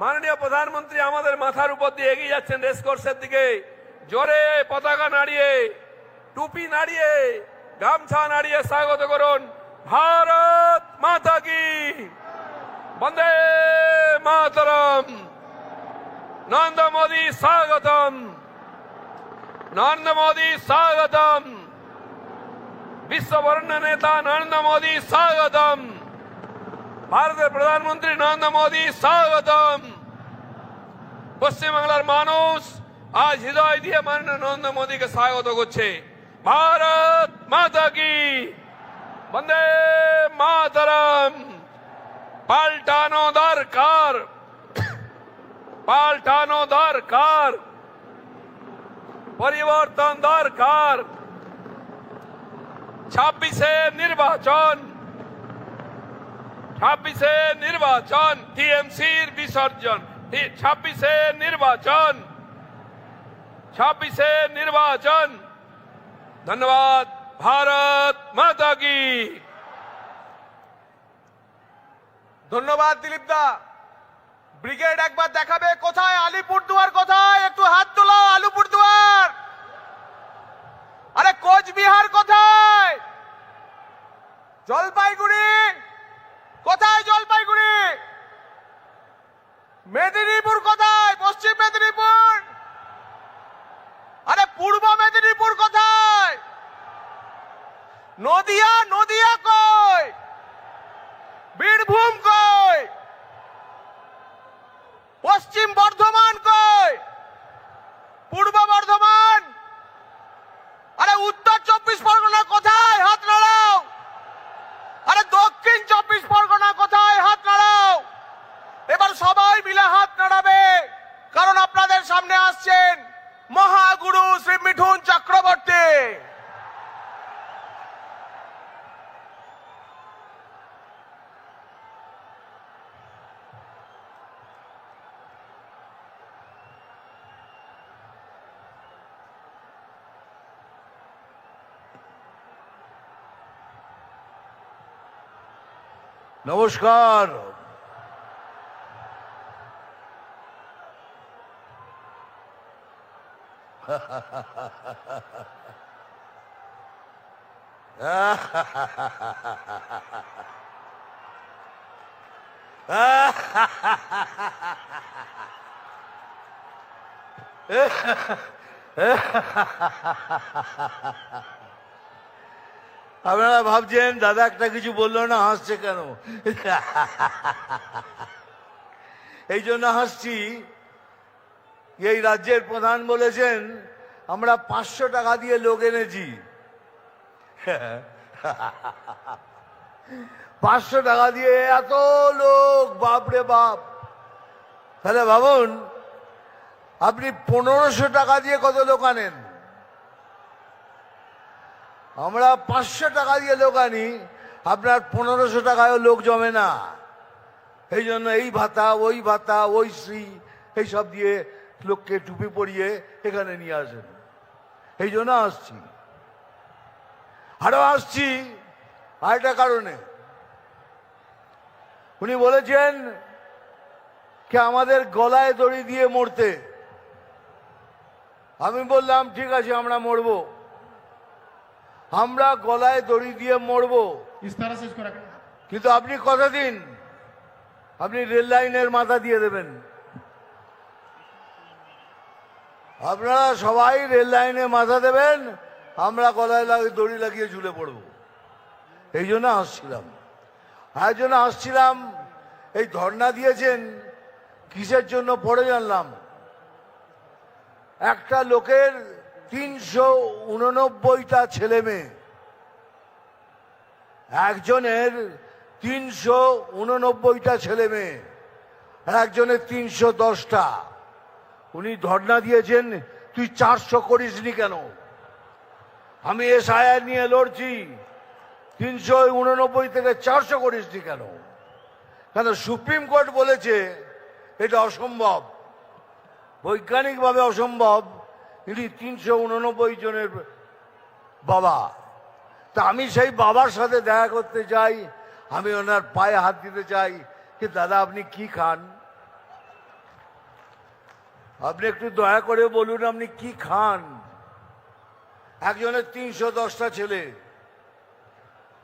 মাননীয় প্রধানমন্ত্রী আমাদের মাথার উপর দিয়ে এগিয়ে যাচ্ছেন রেসকোর্সের দিকে। জোরে পতাকা নাড়িয়ে, টুপি নাড়িয়ে, গামছা নাড়িয়ে স্বাগত করুন। ভারত মাতা কি, বন্দে মাতরম। নরেন্দ্র মোদী স্বাগতম, নরেন্দ্র মোদী স্বাগতম। বিশ্ববরণ্য নেতা নরেন্দ্র মোদী স্বাগতম। ভারতের প্রধানমন্ত্রী নরেন্দ্র মোদী স্বাগতম। পশ্চিমবাংলার মানুষ আজ হৃদয় দিয়ে মাননীয় নরেন্দ্র মোদীকে স্বাগত করছে। ভারত মাতা কি, বন্দে মাতরম। পাল্টানো দরকার, পাল্টানো দরকার, পরিবর্তন দরকার। 26-এ নির্বাচন, 26-এ নির্বাচন, টিএমসির বিসর্জন। 26-এ নির্বাচন, 26-এ নির্বাচন। ধন্যবাদ। ভারত মাতা কি। ধন্যবাদ দিলীপ দা। ব্রিগেড একবার দেখাবে কোথায়, আলিপুরদুয়ার কোথায়? একটু হাত তোলো। আলিপুরদুয়ার, আরে কোচবিহার কোথায়? জলপাইগুড়ি কোথায়? জলপাইগুড়ি। মেদিনীপুর কোথায়? পশ্চিম মেদিনীপুর। আরে পূর্ব মেদিনীপুর কোথায়? নদিয়া, নদিয়া কই? বীরভূম কই? পশ্চিম বর্ধমান কই? পূর্ব বর্ধমান। আরে উত্তর 24 পরগনা কোথায়? হাত নাড়াও। আরে দক্ষিণ 24 পরগনা কোথায়? হাত নাড়াও। এবার সবাই মিলে হাত নাড়াবে, কারণ আপনাদের সামনে আসছেন মহাগুরু শ্রী মিঠুন চক্রবর্তী। নমস্কার। আপনারা ভাবছেন দাদা একটা কিছু বললো না, হাসছে কেন? এই জন্য হাসছি, এই রাজ্যের প্রধান বলেছেন আমরা 500 টাকা দিয়ে লোক এনেছি। 500 টাকা দিয়ে এত লোক, বাপরে বাপ। তাহলে ভাবুন আপনি 1500 টাকা দিয়ে কত লোক আনেন। আমরা 500 টাকা দিয়ে লোক আনি, আপনার 1500 টাকায়ও লোক জমে না। এই জন্য এই ভাতা, ওই ভাতা, ওই শ্রী, এইসব দিয়ে লোককে টুপি পরিয়ে এখানে নিয়ে আসেন। এই জন্য আসছি। আরো আসছি আরেকটা কারণে। উনি বলেছেন কি আমাদের গলায় দড়ি দিয়ে মরতে। আমি বললাম ঠিক আছে আমরা মরবো, আমরা গলায় দড়ি দিয়ে মরবো, কিন্তু আপনি কথা দিন আপনি রেল লাইনের মাথা দিয়ে দেবেন। আপনারা সবাই রেল লাইনে মাথা দেবেন, আমরা গলায় দড়ি লাগিয়ে ঝুলে পড়বো। এই জন্য আসছিলাম। আর জন্য আসছিলাম, এই ধর্ণা দিয়েছেন কিসের জন্য পড়ে জানলাম। একটা লোকের 389টা ছেলে মেয়ে, একজনের 389টা ছেলে মেয়ে, আর একজনের 310টা। উনি ধর্ণা দিয়েছেন তুই 400 করিসনি কেন? আমি এসআইআর নিয়ে লড়ছি, 389 থেকে 400 করিসনি কেন? কেন সুপ্রিম কোর্ট বলেছে এটা অসম্ভব, বৈজ্ঞানিকভাবে অসম্ভব। ইনি 389 জনের বাবা। তা আমি সেই বাবার সাথে দেখা করতে চাই, আমি ওনার পায়ে হাত দিতে চাই कि दादा আপনি কি খান। আপনি একটু দয়া করে বলুন আপনি কি খান? একজনের 310টা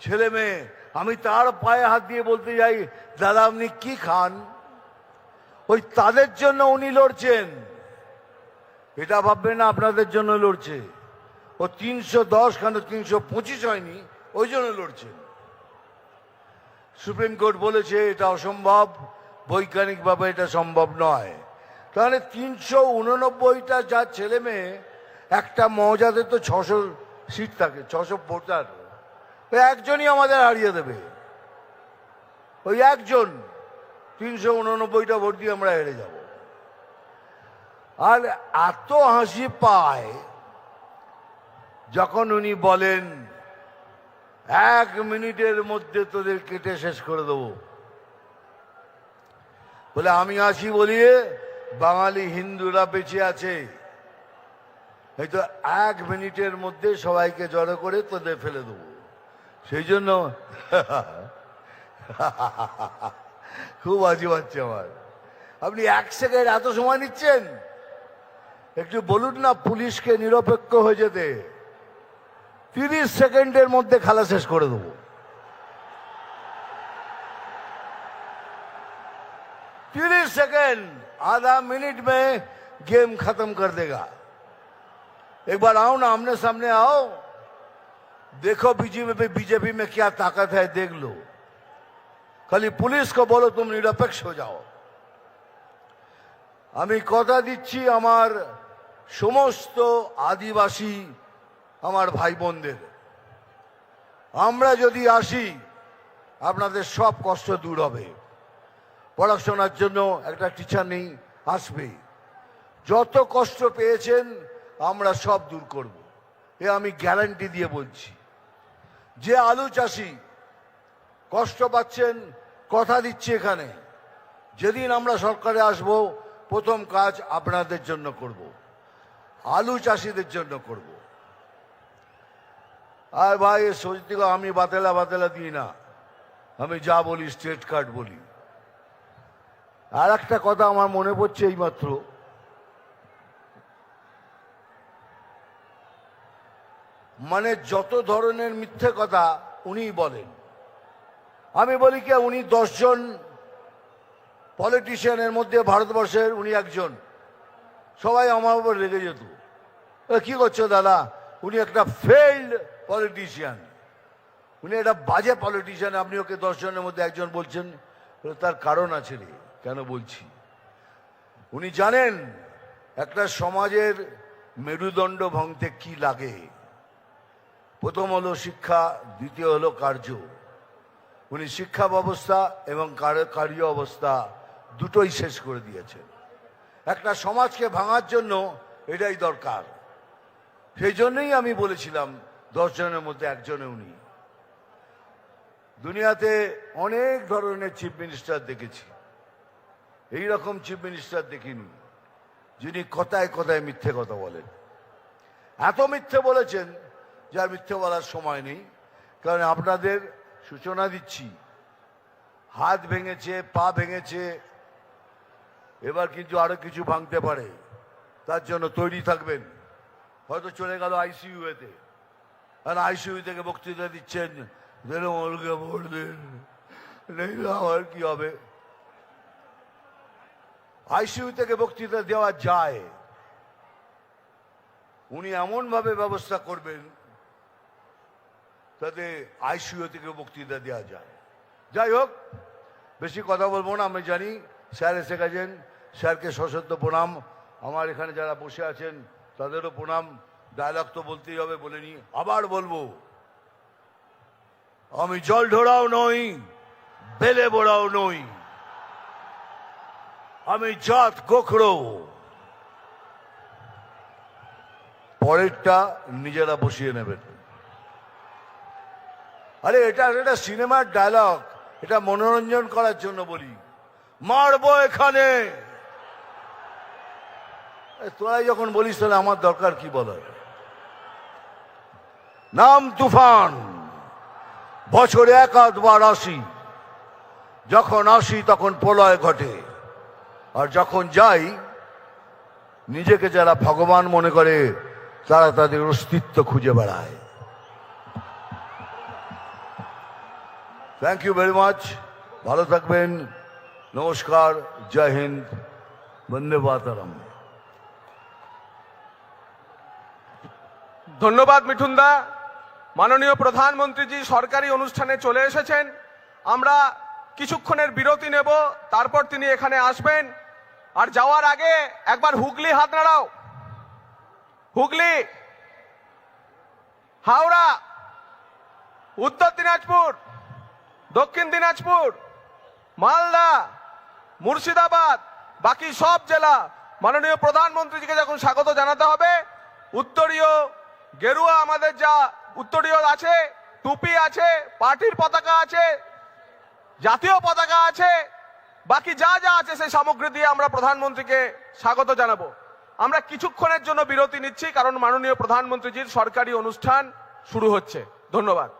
ছেলে মেয়ে, আমি তার পায়ে হাত দিয়ে বলতে যাই দাদা আপনি কি খান? ওই তাদের জন্য উনি লড়ছেন, এটা ভাববেন না আপনাদের জন্য লড়ছে। ও 310 কেন 325 হয়নি, ওই জন্য লড়ছেন। সুপ্রিম কোর্ট বলেছে এটা অসম্ভব, বৈজ্ঞানিকভাবে এটা সম্ভব নয়। তাহলে 389টা যা ছেলে মেয়ে, একটা মৌজাতে তো 600 সিট থাকে, 600 ভোটার, ওই একজনই আমাদের হারিয়ে দেবে। ওই একজন 389টা ভোট দিয়ে আমরা হেরে যাব। আর এত হাসি পায় যখন উনি বলেন 1 মিনিটের মধ্যে তোদের কেটে শেষ করে দেবো। বলে আমি আসি বলিয়ে বাঙালি হিন্দুরা বেঁচে আছে, হয়তো 1 মিনিটের মধ্যে সবাইকে জড়ো করে তোদের ফেলে দেবো। সেই জন্য খুব হাসি পাচ্ছে আমার। আপনি 1 সেকেন্ড এত সময় নিচ্ছেন? একটু বলুন না পুলিশকে নিরপেক্ষ হয়ে যেতে। 30 সেকেন্ডের মধ্যে খেলা শেষ করে দেবো। 30 सेकंड, आधा मिनट में गेम खत्म कर देगा। एक बार आओ ना, आमने सामने आओ, देखो बीजेपी में क्या ताकत है, देख लो। खाली पुलिस को बोलो तुम निरपेक्ष हो जाओ। আমি কথা দিচ্ছি আমার সমস্ত আদিবাসী আমার ভাই বোনদের, আমরা যদি আসি আপনাদের সব কষ্ট দূর হবে। পড়াশোনার জন্য একটা টিচার নেই, আসবে। যত কষ্ট পেয়েছেন আমরা সব দূর করব, এ আমি গ্যারান্টি দিয়ে বলছি। যে আলু চাষি কষ্ট পাচ্ছেন, কথা দিচ্ছি এখানে যেদিন আমরা সরকারে আসব প্রথম কাজ আপনাদের জন্য করব, আলু চাষিদের জন্য করব। আর ভাই সত্যি আমি বাতেলা দিই না, আমি যা বলি স্ট্রেট কাট বলি। আর একটা কথা আমার মনে পড়ছে এইমাত্র, মানে যত ধরনের মিথ্যে কথা উনিই বলেন। আমি বলি কি উনি 10 জন পলিটিশিয়ানের মধ্যে ভারতবর্ষের উনি একজন। সবাই আমার উপর রেগে যেত, কি করছো দাদা, উনি একটা ফেইল্ড পলিটিশিয়ান, উনি একটা বাজে পলিটিশিয়ান, আপনি ওকে 10 জনের মধ্যে একজন বলছেন। তার কারণ আছে রে, কেন বলছি? উনি জানেন একটা সমাজের মেরুদণ্ড ভাঙতে কি লাগে। প্রথম হলো শিক্ষা, দ্বিতীয় হলো কার্য। উনি শিক্ষা ব্যবস্থা এবং কার্য অবস্থা দুটোই শেষ করে দিয়েছেন। একটা সমাজকে ভাঙার জন্য এটাই দরকার। সেই জন্যই আমি বলেছিলাম 10 জনের মধ্যে একজনে উনি। দুনিয়াতে অনেক ধরনের চিফ মিনিস্টার দেখেছি, এই রকম চিফ মিনিস্টার দেখিনি যিনি কথায় কথায় মিথ্যে কথা বলেন। এত মিথ্যে বলেছেন যার মিথ্যে বলার সময় নেই। কারণ আপনাদের সূচনা দিচ্ছি, হাত ভেঙেছে, পা ভেঙেছে, এবার কিন্তু আরো কিছু ভাঙতে পারে, তার জন্য তৈরি থাকবেন। হয়তো চলে গেল আইসিইউতে, আর আইসিইউ থেকে বক্তৃতা দিচ্ছেন, আমার কি হবে? আইসিইউ থেকে বক্তৃতা দেওয়া যায়, উনি এমন ভাবে ব্যবস্থা করবেন তাতে আইসিইউ থেকে বক্তৃতা দেওয়া যায়। যাই হোক, বেশি কথা বলবো না। আমি জানি স্যার এসে গেছেন, স্যারকে সশ্রদ্ধ প্রণাম। আমার এখানে যারা বসে আছেন তাদেরও প্রণাম। ডায়লগ তো বলতেই হবে, বলে নি, আবার বলবো, আমি জল ঢোড়াও নই, বেলে বোড়াও নই, আমি জাত গোখরো। পরেরটা নিজেরা বসিয়ে নেবেন। আরে এটা একটা সিনেমার ডায়লগ, এটা মনোরঞ্জন করার জন্য বলি। মারবো এখানে, তোরাই যখন বলিস তাহলে আমার দরকার কি বলার? নাম তুফান, বছরে 1-2 আসি, যখন আসি তখন প্রলয় ঘটে, আর যখন যাই নিজেকে যারা ভগবান মনে করে তারা তাদের অস্তিত্ব খুঁজে বেড়ায়। Thank you very much. ভালো থাকবেন। নমস্কার, জয় হিন্দ, বন্দে মাতরম। ধন্যবাদ মিঠুনদা। মাননীয় প্রধানমন্ত্রীজি সরকারি অনুষ্ঠানে চলে এসেছেন। আমরা কিছুক্ষণের বিরতি নেব, তারপর তিনি এখানে আসবেন। আর যাওয়ার আগে একবার হুগলি হাত নাড়াও। হুগলি, হাওড়া, উত্তর দিনাজপুর, দক্ষিণ দিনাজপুর, মালদা, মুর্শিদাবাদ, বাকি সব জেলা মাননীয় প্রধানমন্ত্রীজিকে যখন স্বাগত জানাতে হবে, উত্তরীয় গেরুয়া আমাদের যা উত্তরীয় আছে, টুপি আছে, পার্টির পতাকা আছে, জাতীয় পতাকা আছে, বাকি যা যা আছে সেই সামগ্রী দিয়ে আমরা প্রধানমন্ত্রীকে স্বাগত জানাবো। আমরা কিছুক্ষণের জন্য বিরতি নিচ্ছি, কারণ মাননীয় প্রধানমন্ত্রীজির সরকারি অনুষ্ঠান শুরু হচ্ছে। ধন্যবাদ।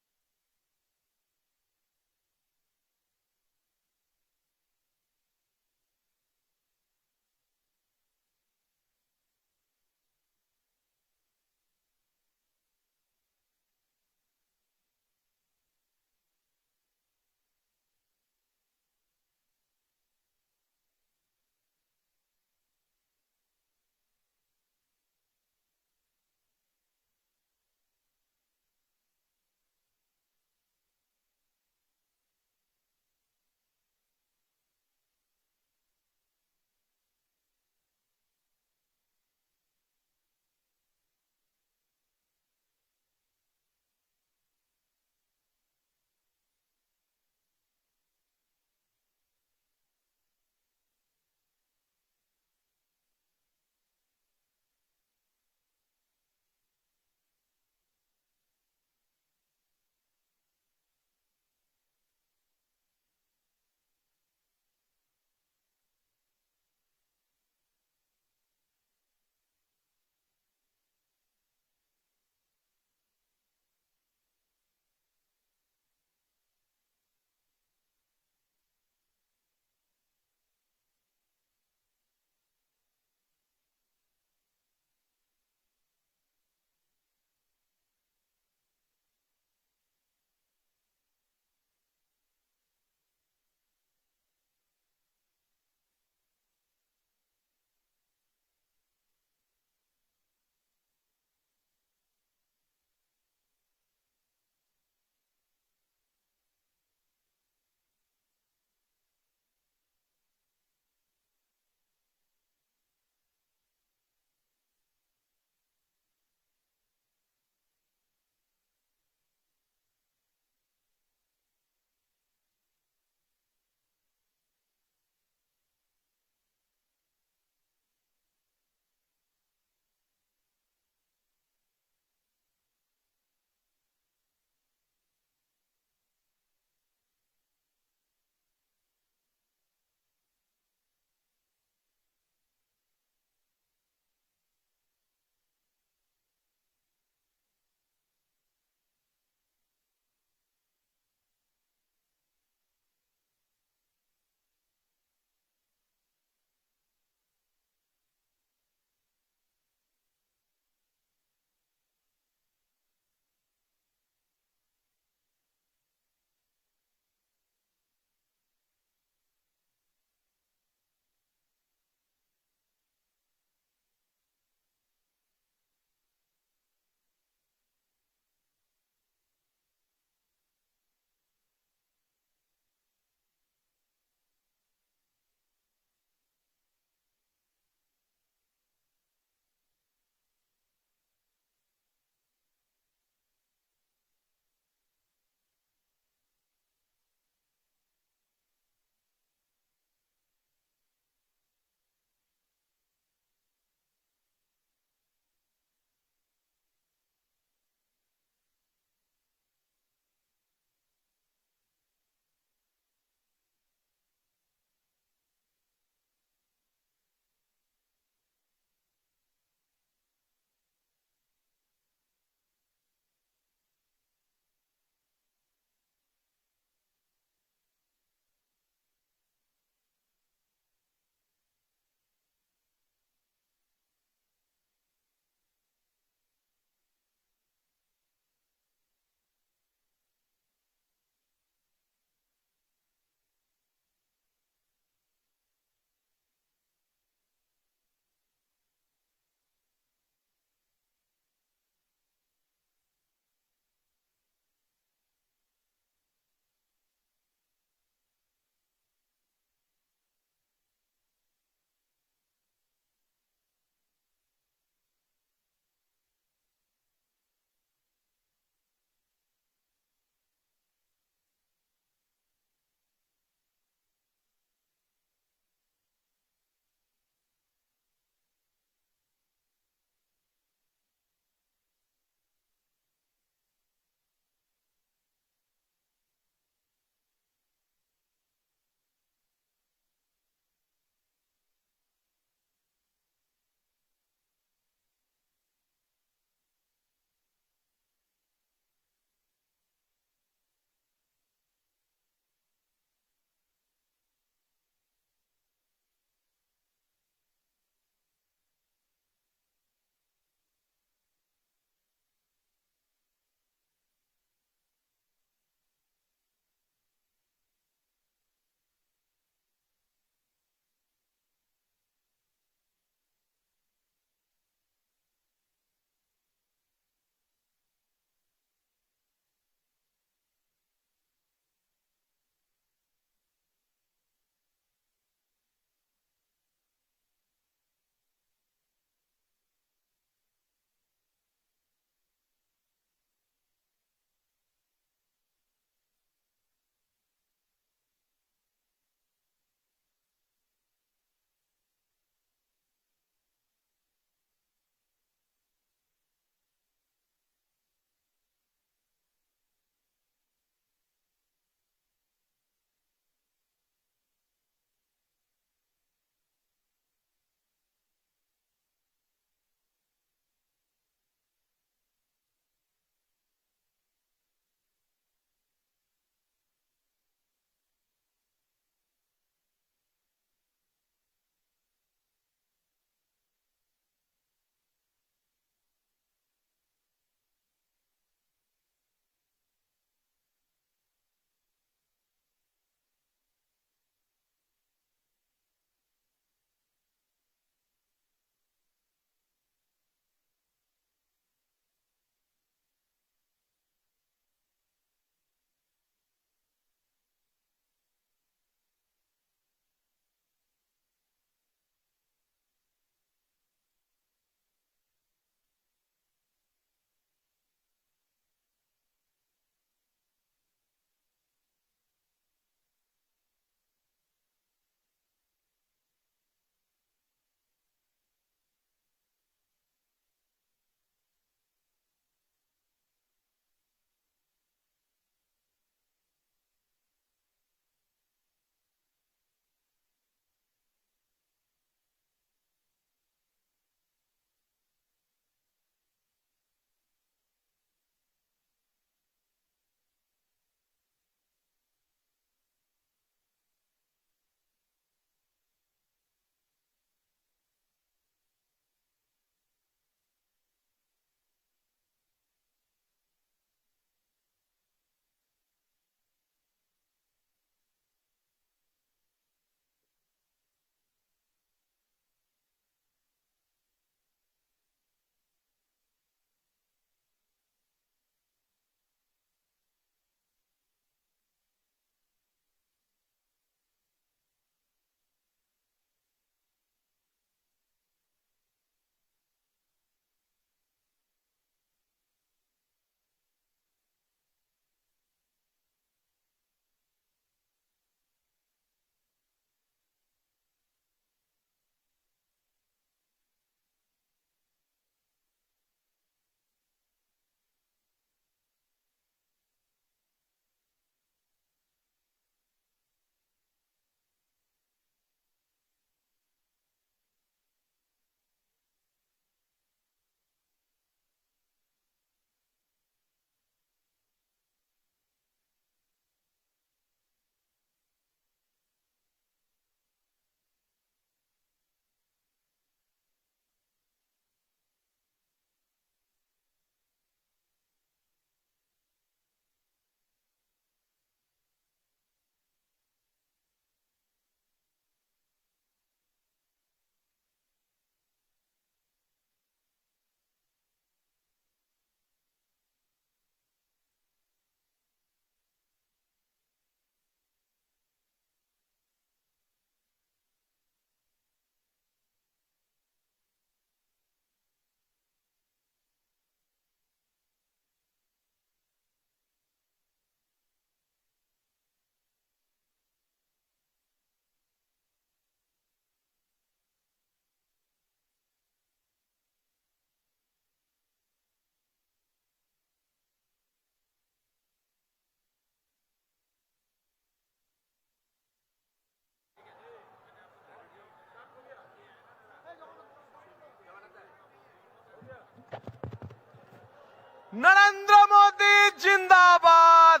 नरेंद्र मोदी जिंदाबाद,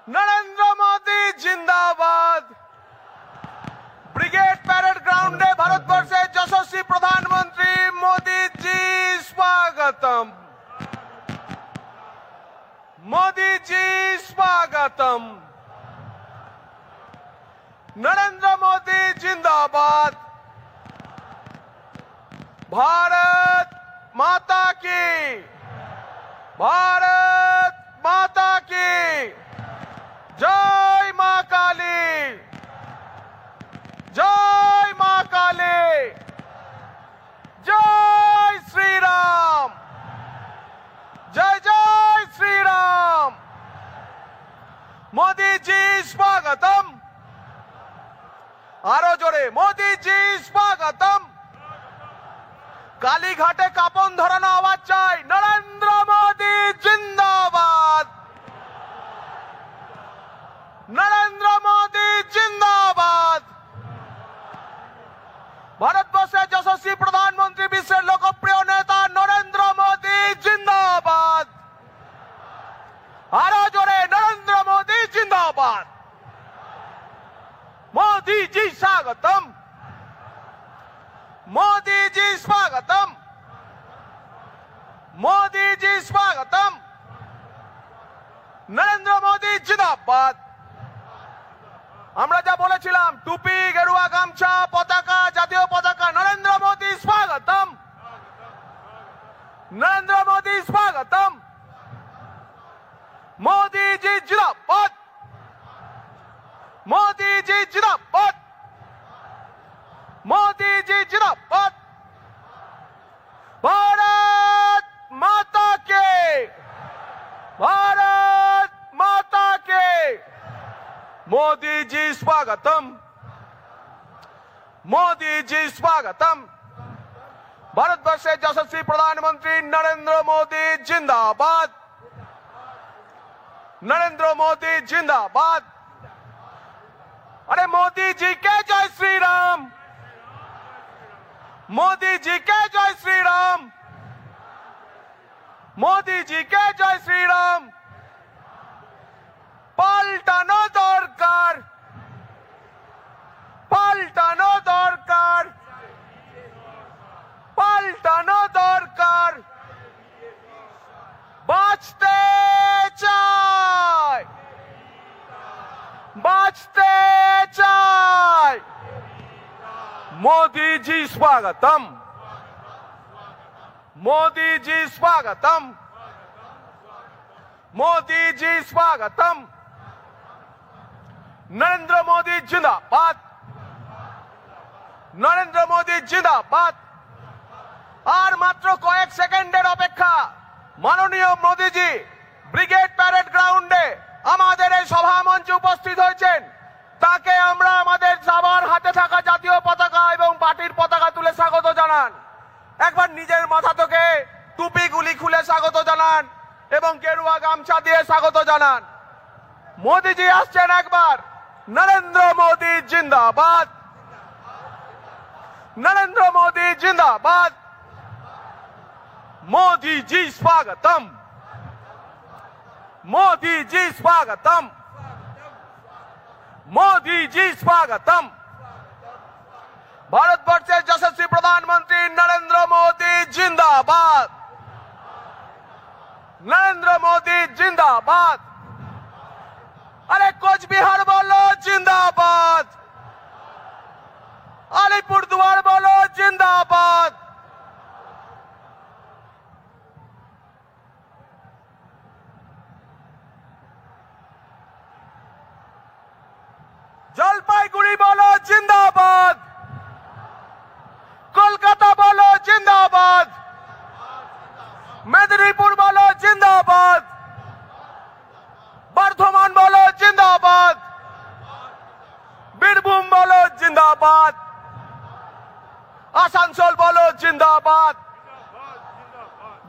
नरेंद्र मोदी जिंदाबाद। ब्रिगेड पैरेड ग्राउंडे ভারতবর্ষের যশস্বী প্রধানমন্ত্রী মোদি জি স্বাগতম, मोदी जी स्वागतम। नरेंद्र मोदी जिंदाबाद। भारत माता की, भारत माता की जय मां काली, जय मां काली, जय श्री राम, जय जय श्री राम। मोदी जी स्वागतम, आरो जोरे मोदी जी स्वागतम। कालीघाटे कापन धरानो आवाज चाই, नरेंद्र मोदी जिंदाबाद, नरेंद्र मोदी जिंदाबाद। ভারতবর্ষের যশস্বী প্রধানমন্ত্রী, বিশ্বের লোকপ্রিয় নেতা নরেন্দ্র মোদি জিন্দাবাদ। আরো জোরে নরেন্দ্র মোদি জিন্দাবাদ। मोदी जी स्वागतम, मोदी जी स्वागतम, मोदी जी स्वागतम। नरेंद्र मोदी जिंदाबाद। আমরা যা বলেছিলাম, টুপি, গেরুয়া গামছা, পতাকা, জাতীয় পতাকা, নরেন্দ্র মোদি স্বাগতম, नरेंद्र मोदी स्वागतम। मोदी जी जिंदाबाद, मोदी जी जिंदाबाद, मोदी जी जिंदाबाद। भारत माता के, भारत माता के। मोदी जी स्वागतम, मोदी जी स्वागतम। भारतवर्षের যশস্বী প্রধানমন্ত্রী नरेंद्र मोदी जिंदाबाद, नरेंद्र मोदी जिंदाबाद। अरे मोदी जी के जय श्री राम, मोदी जी के जय श्री राम, मोदी जी के जय श्री राम। পাল্টানো দরকার, পাল্টানো দরকার, পাল্টানো দরকার। বাঁচতে চাই, বাঁচতে চাই। मोदी जी स्वागतम, मोदी जी स्वागतम, मोदी जी स्वागतम। नरेंद्र मोदी जिंदाबाद, नरेंद्र मोदी जिंदाबाद। আর মাত্র কয়েক সেকেন্ডের অপেক্ষা। মাননীয় মোদিজি ব্রিগেড প্যারেড গ্রাউন্ডে আমাদের এই সভা মঞ্চে উপস্থিত হয়েছেন। তাকে আমরা আমাদের সবার হাতে থাকা জাতীয় পতাকা এবং পার্টির পতাকা তুলে স্বাগত জানান। একবার নিজের মাথা থেকে টুপিগুলি খুলে স্বাগত জানান এবং গেরুয়া গামছা দিয়ে স্বাগত জানান। মোদিজি আসছেন একবার। नरेंद्र मोदी जिंदाबाद, नरेंद्र मोदी जिंदाबाद। मोदी जी स्वागतम, मोदी जी स्वागतम, मोदी जी स्वागतम। ভারতবর্ষের যশস্বী প্রধানমন্ত্রী नरेंद्र मोदी जिंदाबाद, नरेंद्र मोदी जिंदाबाद। अरे কোচবিহার बोलो जिंदाबाद, আলিপুরদুয়ার बोलो जिंदाबाद। জলপাইগুড়ি बोलो जिंदाबाद, কলকাতা बोलो जिंदाबाद, মেদিনীপুর बोलो जिंदाबाद, बर्धमान बोलो जिंदाबाद, बीरभूम बोलो जिंदाबाद, आसानसोल बोलो जिंदाबाद,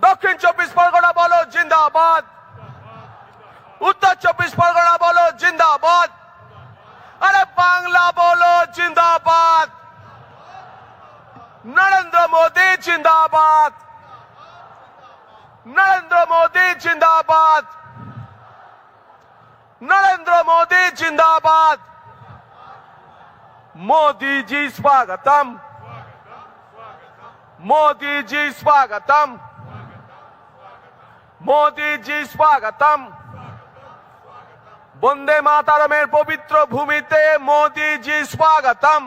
दक्षिण 24 परगना बोलो जिंदाबाद, उत्तर 24 परगना बोलो जिंदाबाद। अरे बांग्ला बोलो जिंदाबाद, नरेंद्र मोदी जिंदाबाद, नरेंद्र मोदी जिंदाबाद, नरेंद्र मोदी जिंदाबाद, मोदी जी स्वागतम, मोदी जी स्वागतम, मोदी जी स्वागतम। বন্দে মাতারমের পবিত্র ভূমিতে মোদি জি স্বাগতম।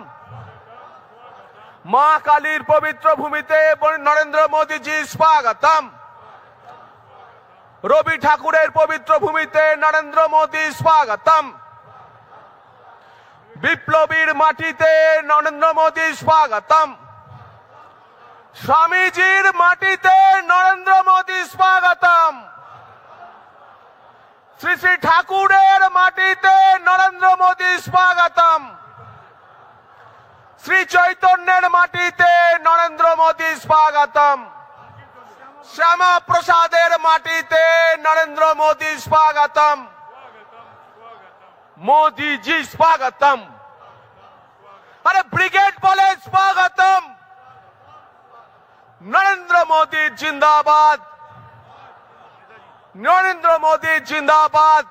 মা কালীর পবিত্র ভূমিতে নরেন্দ্র মোদি জি স্বাগতম। রবি ঠাকুরের পবিত্র ভূমিতে নরেন্দ্র মোদি স্বাগতম। বিপ্লবীর মাটিতে নরেন্দ্র মোদি স্বাগতম। স্বামীজির মাটিতে নরেন্দ্র মোদি স্বাগতম। শ্রী শ্রী ঠাকুরের মাটিতে নরেন্দ্র মোদি স্বাগতম। শ্রী চৈতন্যের মাটিতে নরেন্দ্র মোদি স্বাগতম। শ্যামা প্রসাদের মাটিতে নরেন্দ্র মোদি স্বাগতম। মোদি জি স্বাগতম। আরে ব্রিগেড বলে স্বাগতম। নরেন্দ্র মোদি জিন্দাবাদ, নরেন্দ্র মোদি জিন্দাবাদ,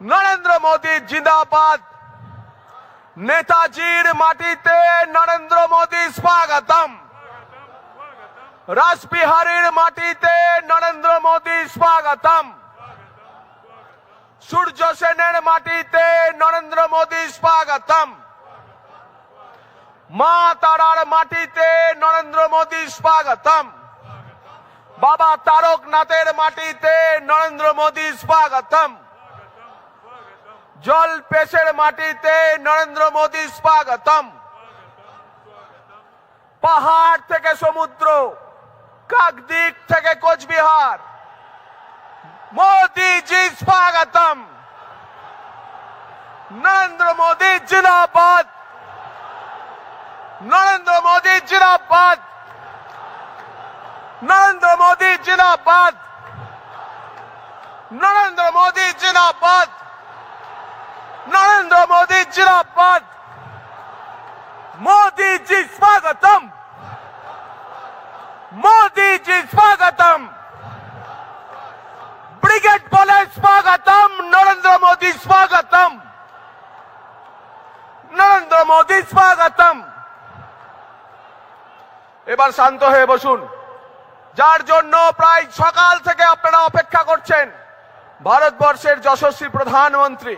নরেন্দ্র মোদি জিন্দাবাদ। নেতাজির মাটিতে নরেন্দ্র মোদি স্বাগতম। রাসবিহারীর মাটিতে নরেন্দ্র মোদি স্বাগতম। সূর্য সেনের মাটিতে নরেন্দ্র মোদি স্বাগতম। মা তারার মাটিতে নরেন্দ্র মোদি স্বাগতম। বাবা তারকনাথের মাটিতে নরেন্দ্র মোদি স্বাগতম। জল পেশের মাটিতে নরেন্দ্র মোদি স্বাগতম। পাহাড় থেকে সমুদ্র, কাকদ্বীপ থেকে কোচবিহার, মোদি জি স্বাগতম। নরেন্দ্র মোদি জিন্দাবাদ, নরেন্দ্র মোদি জিন্দাবাদ, নরেন্দ্র মোদি জিন্দাবাদ, নরেন্দ্র মোদি জিন্দাবাদ, নরেন্দ্র মোদি জিন্দাবাদ। মোদি জি স্বাগতম, মোদি জি স্বাগতম। ব্রিগেড বলে স্বাগতম, নরেন্দ্র মোদি স্বাগতম, নরেন্দ্র মোদি স্বাগতম। এবার শান্ত হয়ে বসুন। যার জন্য প্রায় সকাল থেকে আপনারা অপেক্ষা করছেন, ভারতবর্ষের যশস্বী প্রধানমন্ত্রী,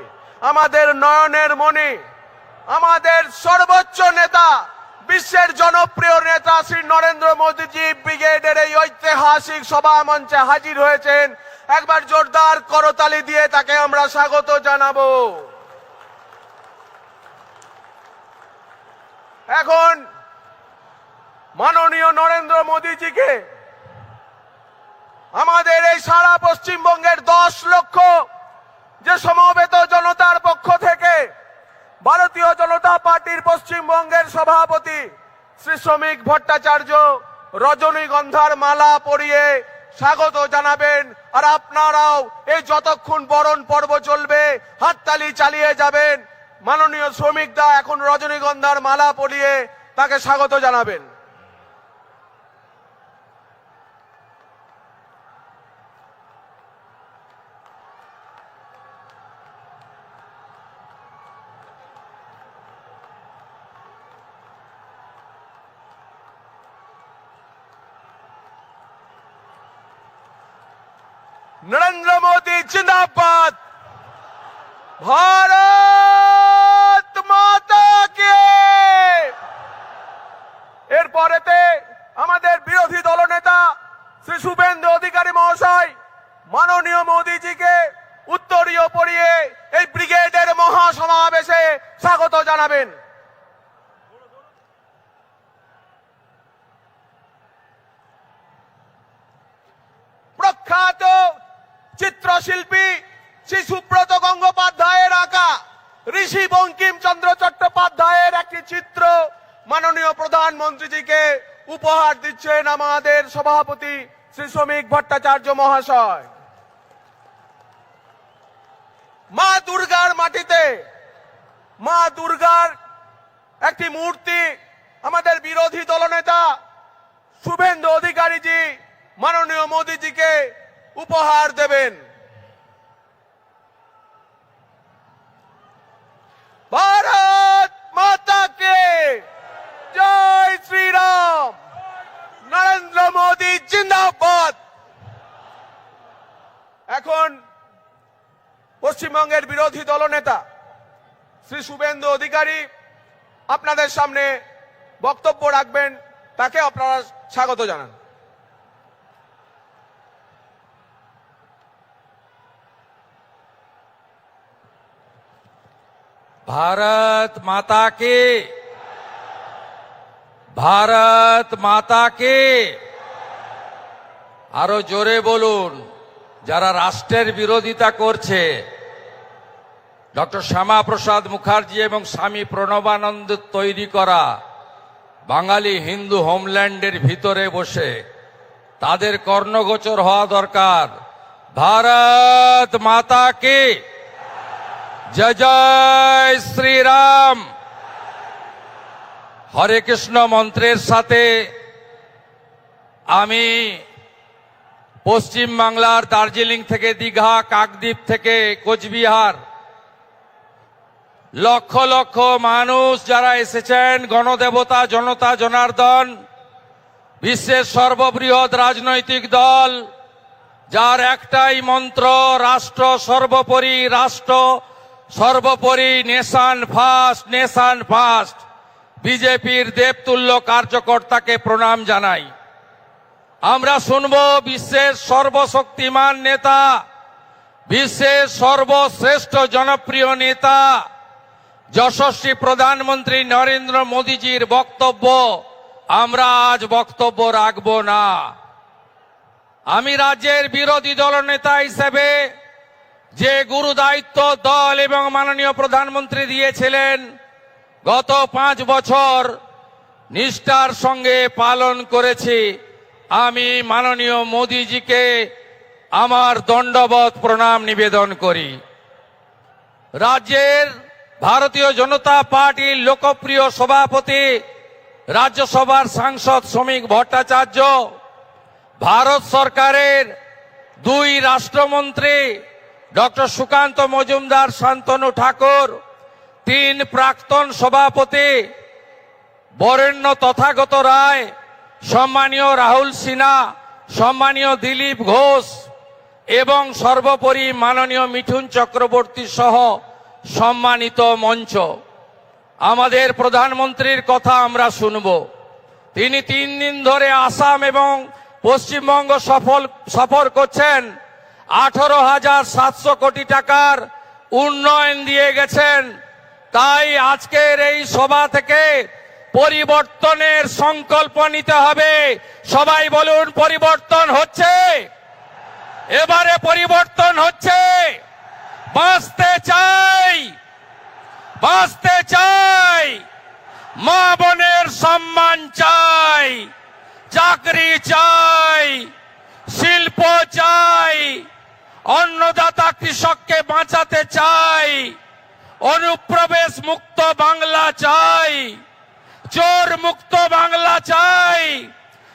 আমাদের নয়নের মণি, আমাদের সর্বোচ্চ নেতা, বিশ্বের জনপ্রিয় নেতা শ্রী নরেন্দ্র মোদীজি ব্রিগেডের এই ঐতিহাসিক সভা মঞ্চে হাজির হয়েছেন। একবার জোরদার করতালি দিয়ে তাকে আমরা স্বাগত জানাবো। এখন মাননীয় নরেন্দ্র মোদীজিকে আমাদের এই সারা পশ্চিমবঙ্গের 10 লক্ষ যে সমবেত জনতার পক্ষ থেকে ভারতীয় জনতা পার্টির পশ্চিমবঙ্গের সভাপতি শ্রী শ্রমিক ভট্টাচার্য রজনীগন্ধার মালা পরিয়ে স্বাগত জানাবেন। আর আপনারাও এই যতক্ষণ বরণ পর্ব চলবে হাততালি চালিয়ে যাবেন। মাননীয় শ্রমিক দা এখন রজনীগন্ধার মালা পরিয়ে তাকে স্বাগত জানাবেন। নরেন্দ্র মোদি জিন্দাবাদ, ভারত মাতা কে। এরপরেতে আমাদের বিরোধী দলনেতা শ্রী শুভেন্দু অধিকারী মহাশয় মাননীয় মোদীজিকে উত্তরীয় পরিয়ে এই ব্রিগেডের মহাসমাবেশে স্বাগত জানাবেন। প্রখ্যাত চিত্রশিল্পী শ্রী সুব্রত গঙ্গোপাধ্যায়ের আঁকা ঋষি বঙ্কিমচন্দ্র চট্টোপাধ্যায়ের একটি চিত্র মাননীয় প্রধানমন্ত্রীজিকে উপহার দিচ্ছেন আমাদের সভাপতি শ্রী শ্রমিক ভট্টাচার্য মহাশয়। মা দুর্গার মাটিতে মা দুর্গার একটি মূর্তি আমাদের বিরোধী দলনেতা শুভেন্দু অধিকারীজি মাননীয় মোদীজিকে উপহার দেবেন। ভারত মাতা কে জয়, শ্রীরাম, নরেন্দ্র মোদী জিন্দাবাদ। এখন পশ্চিমবঙ্গের বিরোধী দলনেতা শ্রী শুভেন্দু অধিকারী আপনাদের সামনে বক্তব্য রাখবেন, তাকে আপনারা স্বাগত জানান। भारत माता की, भारत माता की। আরো জোরে বলুন। যারা রাষ্ট্রের বিরোধিতা করছে, ডক্টর শ্যামাপ্রসাদ মুখার্জি এবং স্বামী প্রণবানন্দ তৈরি করা বাঙালি হিন্দু হোমল্যান্ডের ভিতরে বসে, তাদের কর্ণগোচর হওয়া দরকার। ভারত মাতা কি, জয় জয় শ্রীরাম। হরে কৃষ্ণ মন্ত্রের সাথে আমি পশ্চিম বাংলার দার্জিলিং থেকে দীঘা, কাকদ্বীপ থেকে কোচবিহার, লক্ষ লক্ষ মানুষ যারা এসেছেন, গণদেবতা জনতা জনার্দন, বিশ্বের সর্ববৃহৎ রাজনৈতিক দল, যার একটাই মন্ত্র, রাষ্ট্র সর্বোপরি, রাষ্ট্র সর্বোপরি, নেশন ফার্স্ট, নেশন ফার্স্ট। বিজেপির দেবতুল্য কার্যকর্তাকে প্রণাম জানাই। আমরা শুনব বিশ্বের সর্বশক্তিমান নেতা, বিশ্বের সর্বশ্রেষ্ঠ জনপ্রিয় নেতা, যশস্বী প্রধানমন্ত্রী নরেন্দ্র মোদীজির বক্তব্য। আমরা আজ বক্তব্য রাখব না। আমি রাজ্যের বিরোধী দলনেতা হিসেবে যে গুরু দায়িত্ব দল এবং মাননীয় প্রধানমন্ত্রী দিয়েছিলেন, গত 5 বছর নিষ্ঠার সঙ্গে পালন করেছি। আমি মাননীয় মোদীজিকে আমার দণ্ডবত প্রণাম নিবেদন করি। রাজ্যের ভারতীয় জনতা পার্টির লোকপ্রিয় সভাপতি, রাজ্যসভার সাংসদ শ্রমিক ভট্টাচার্য, ভারত সরকারের 2 রাষ্ট্রমন্ত্রী ডক্টর সুকান্ত মজুমদার, শান্তনু ঠাকুর, 3 প্রাক্তন সভাপতি বরেণ্য তথাগত রায়, সম্মানীয় রাহুল সিনহা, সম্মানীয় দিলীপ ঘোষ এবং সর্বোপরি মাননীয় মিঠুন চক্রবর্তী সহ সম্মানিত মঞ্চ। আমাদের প্রধানমন্ত্রীর কথা আমরা শুনব। তিনি 3 দিন ধরে আসাম এবং পশ্চিমবঙ্গ সফর করছেন। 18,700 কোটি টাকার উন্নয়ন দিয়ে গেছেন। তাই আজকের এই সভা থেকে পরিবর্তনের সংকল্প নিতে হবে। সবাই বলুন, পরিবর্তন হচ্ছে, এবারে পরিবর্তন হচ্ছে। বাঁচতে চাই, বাঁচতে চাই, মা বোনের সম্মান চাই, চাকরি চাই, শিল্প চাই, অন্নদাতা কৃষককে বাঁচাতে চাই, অনুপ্রবেশ মুক্ত বাংলা চাই, চোর মুক্ত বাংলা চাই,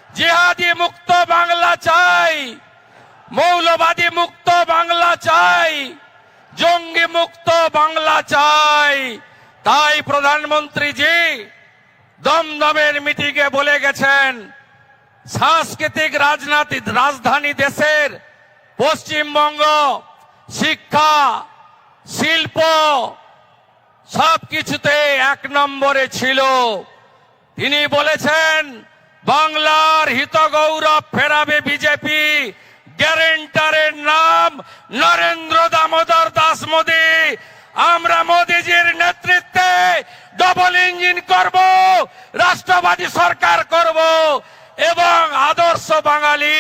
জিহাদি মুক্ত বাংলা চাই, মৌলবাদী মুক্ত বাংলা চাই, জঙ্গি মুক্ত বাংলা চাই। তাই প্রধানমন্ত্রীজি দমদমের মিটিংয়ে বলে গেছেন, সাংস্কৃতিক রাজধানী দেশের পশ্চিমবঙ্গ শিক্ষা, শিল্প সবকিছুতে 1 নম্বরে ছিল। তিনি বলেছেন, বাংলার হিত গৌরব ফেরাবে বিজেপি। গ্যারেন্টারের নাম নরেন্দ্র দামোদর দাস মোদী। আমরা মোদীজির নেতৃত্বে ডবল ইঞ্জিন করব, রাষ্ট্রবাদী সরকার করব এবং আদর্শ বাঙালি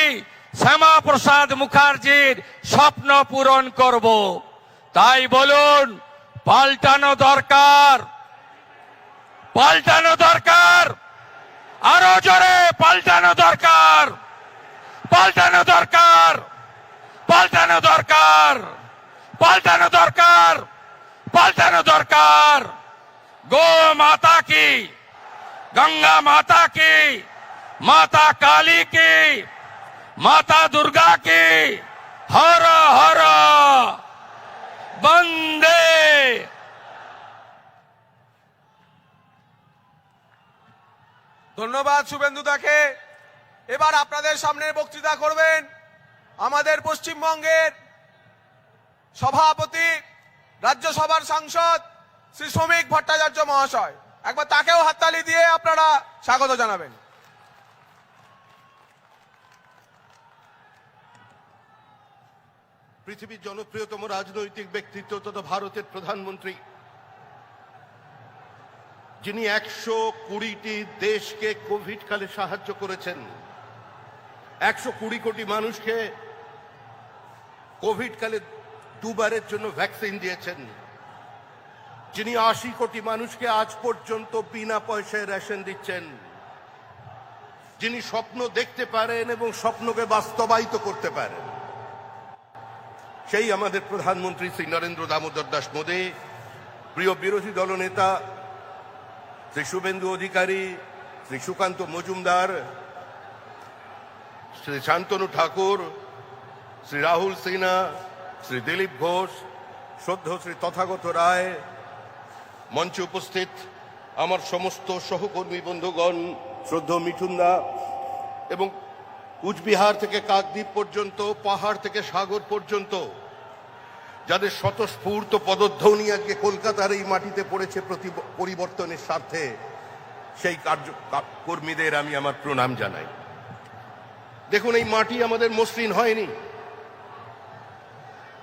শ্যামাপ্রসাদ মুখার্জির স্বপ্ন পূরণ করব। তাই বলুন, পাল্টানো দরকার, পাল্টানো দরকার, আরো জোরে পাল্টানো দরকার, পাল্টানো দরকার, পাল্টানো দরকার, পাল্টানো দরকার, পাল্টানো দরকার। গো মাতা কি, গঙ্গা মাতা কি, माता काली की, माता दुर्गा की हर हर वंदे। ধন্যবাদ শুভেন্দু দাকে। এবার আপনাদের সামনে বক্তৃতা করবেন আমাদের পশ্চিমবঙ্গের সভাপতি, রাজ্যসভার সাংসদ শ্রী শ্রমিক ভট্টাচার্য মহাশয়। একবার তাকেও হাততালি দিয়ে আপনারা স্বাগত জানাবেন। পৃথিবীর জনপ্রিয়তম রাজনৈতিক ব্যক্তিত্ব তথা ভারতের প্রধানমন্ত্রী, যিনি 120টি দেশকে কোভিড কালে সাহায্য করেছেন, 120 কোটি মানুষকে কোভিড কালে দুবারের জন্য ভ্যাকসিন দিয়েছেন, যিনি 80 কোটি মানুষকে আজ পর্যন্ত বিনা পয়সায় রেশন দিচ্ছেন, যিনি স্বপ্ন দেখতে পারেন এবং স্বপ্নকে বাস্তবায়িত করতে পারেন, সেই আমাদের প্রধানমন্ত্রী শ্রী নরেন্দ্র দামোদর দাস মোদী। প্রিয় বিরোধী দলনেতা শ্রী শুভেন্দু অধিকারী, শ্রী সুকান্ত মজুমদার, শ্রী শান্তনু ঠাকুর, শ্রী রাহুল সিনহা, শ্রী দিলীপ ঘোষ, শ্রদ্ধেয় শ্রী তথাগত রায়, মঞ্চে উপস্থিত আমার সমস্ত সহকর্মী বন্ধুগণ, শ্রদ্ধেয় মিঠুনদা, এবং কুচবিহার থেকে কাকদ্বীপ পর্যন্ত, পাহাড় থেকে সাগর পর্যন্ত যাদের স্বতঃস্ফূর্ত পদধ্বনি আজকে কলকাতার এই মাটিতে পড়েছে পরিবর্তনের স্বার্থে, সেই কর্মীদের আমি আমার প্রণাম জানাই। দেখুন, এই মাটি আমাদের মসৃণ হয়নি।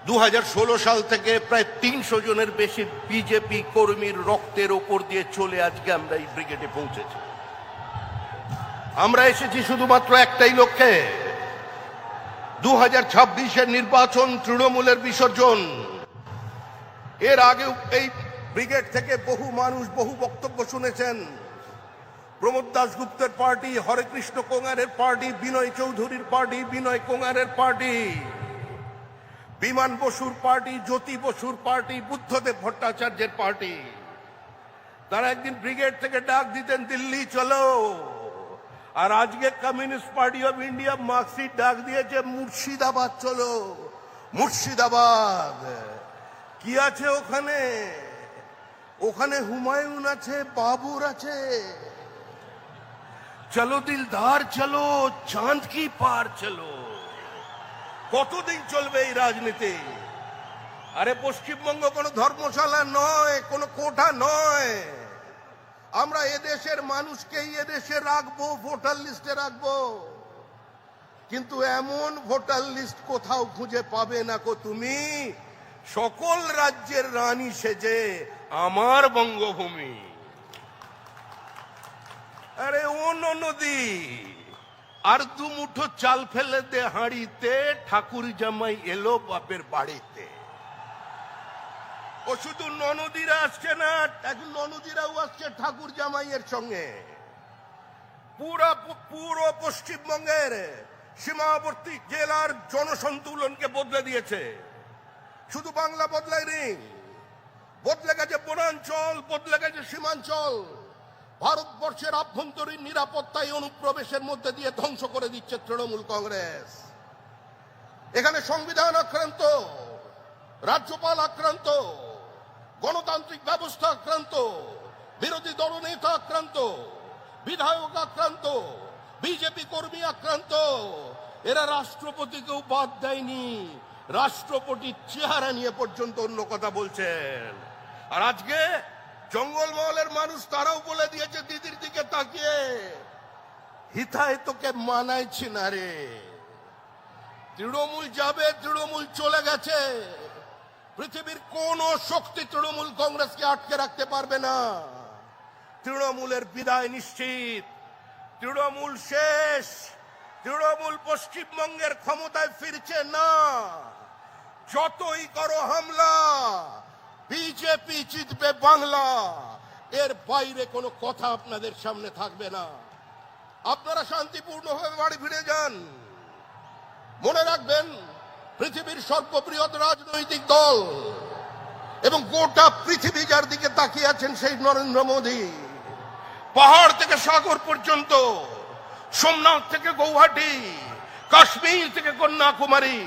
2016 সাল থেকে প্রায় 300 জনের বেশি বিজেপি কর্মীর রক্তের ওপর দিয়ে চলে আজকে আমরা এই ব্রিগেডে পৌঁছেছি। আমরা এসেছি শুধুমাত্র একটাই লক্ষ্যে, 2026-এর নির্বাচন, তৃণমূলের বিসর্জন। এর আগেও এই ব্রিগেড থেকে বহু মানুষ বহু বক্তব্য শুনেছেন। প্রমোদ দাশগুপ্তের পার্টি, হরেকৃষ্ণ কোঙারের পার্টি, বিনয় চৌধুরীর পার্টি, বিনয় কোঙারের পার্টি, বিমান বসুর পার্টি, জ্যোতি বসুর পার্টি, বুদ্ধদেব ভট্টাচার্যের পার্টি। তারা একদিন ব্রিগেড থেকে ডাক দিতেন, দিল্লি চলো। আর আজকে communist party of India marksheet ডাক দিয়েছে, মুর্শিদাবাদ চলো। মুর্শিদাবাদ কি আছে ওখানে? ওখানে হুমায়ুন আছে, বাবুর আছে। চলো দিলদার চলো, চাঁদ কি পার চলো। কতদিন চলবে এই রাজনীতি? আরে পশ্চিমবঙ্গ কোনো ধর্মশালা নয়, কোনো কোঠা নয়। আমরা এদেশের মানুষকেই এদেশে রাখবো, ভোটার লিস্টে রাখবো, কিন্তু এমন ভোটার লিস্ট কোথাও খুঁজে পাবে না কো তুমি, সকল রাজ্যের রানী সেজে আমার বঙ্গভূমি। আরে ও নদী, আর দু মুঠো চাল ফেলে দে হাঁড়িতে, ঠাকুর জামাই এলো বাপের বাড়িতে। ও শুধু ননদীরা আসছে না, এখন ননদীরাও আসছে ঠাকুর জামাইয়ের সঙ্গে। পুরো পশ্চিমবঙ্গের সীমাবর্তী জেলার জনসন্তুলনকে বদলে দিয়েছে। শুধু বাংলা বদলায়নি, বদলে গেছে বনাঞ্চল, বদলে গেছে সীমাঞ্চল। ভারতবর্ষের আভ্যন্তরীণ নিরাপত্তায় অনুপ্রবেশের মধ্যে দিয়ে ধ্বংস করে দিচ্ছে তৃণমূল কংগ্রেস। এখানে সংবিধান আক্রান্ত, রাজ্যপাল আক্রান্ত, গণতান্ত্রিক ব্যবস্থা আক্রান্ত, বিরোধী দলনেতা আক্রান্ত, বিধায়ক আক্রান্ত, বিজেপি কর্মী আক্রান্ত। এরা রাষ্ট্রপতিকেও বাদ দেয়নি, রাষ্ট্রপতির চেহারা নিয়ে পর্যন্ত অন্য কথা বলছেন। আর আজকে জঙ্গলমহলের মানুষ তারাও বলে দিয়েছে দিদির দিকে তাকিয়ে, হিতায় তোকে মানাইছি না রে। তৃণমূল যাবে, তৃণমূল চলে গেছে। পৃথিবীর কোন শক্তি তৃণমূল কংগ্রেসকে আটকে রাখতে পারবে না। তৃণমূলের বিদায় নিশ্চিত, তৃণমূল শেষ। তৃণমূল পশ্চিমবঙ্গের ক্ষমতায় ফিরছে না। যতই করো হামলা, বিজেপি জিতবে বাংলা, এর বাইরে কোনো কথা আপনাদের সামনে থাকবে না। আপনারা শান্তিপূর্ণভাবে বাড়ি ফিরে যান। মনে রাখবেন, পৃথিবীর সর্ববৃহৎ রাজনৈতিক দল এবং গোটা পৃথিবী যার দিকে তাকিয়ে আছেন সেই নরেন্দ্র মোদী। পাহাড় থেকে সাগর পর্যন্ত, সোমনাথ থেকে গৌহাটি, কাশ্মীর থেকে কন্যাকুমারী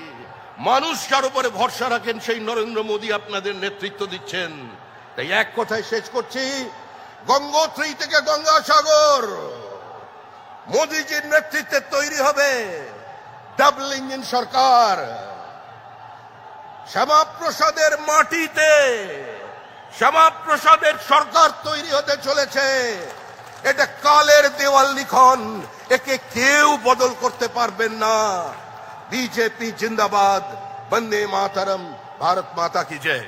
মানুষ যার উপরে ভরসা রাখেন সেই নরেন্দ্র মোদী আপনাদের নেতৃত্ব দিচ্ছেন। তাই এক কথায় শেষ করছি, গঙ্গোত্রী থেকে গঙ্গাসাগর মোদীজির নেতৃত্বে তৈরি হবে ডাবল ইঞ্জিন সরকার। শ্যামাপ্রসাদের মাটিতে শ্যামাপ্রসাদের সরকার তৈরি হতে চলেছে। এটা কালের দেওয়াল লিখন, একে কেউ বদল করতে পারবেন না। বিজেপি জিন্দাবাদ, বন্দে মাতরম, ভারত মাতা কি জয়।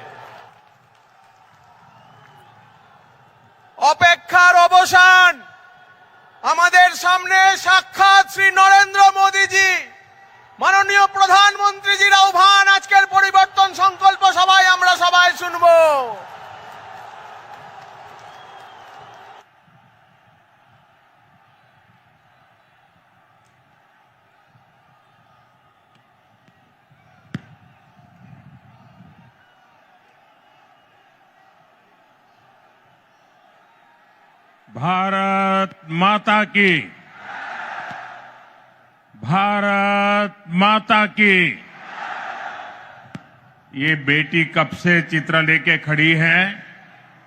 অপেক্ষার অবসান। আমাদের সামনে সাক্ষাৎ শ্রী নরেন্দ্র মোদীজি, মাননীয় প্রধানমন্ত্রীজির আহ্বান। আজকের পরিবর্তন সংকল্প সভায় আমরা সবাই শুনব। भारत माता की, भारत माता की। ये बेटी कब से चित्र लेके खड़ी है,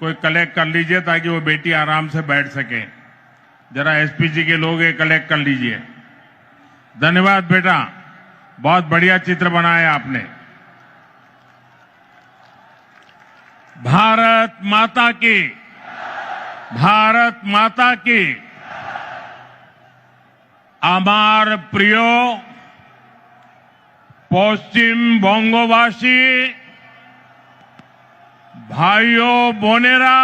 कोई कलेक्ट कर लीजिए ताकि वो बेटी आराम से बैठ सके। जरा एसपीजी के लोग ये कलेक्ट कर लीजिए। धन्यवाद बेटा, बहुत बढ़िया चित्र बनाया आपने। भारत माता की, भारत माता की। আমার প্রিয় পশ্চিমবঙ্গবাসী ভাইও বোনেরা,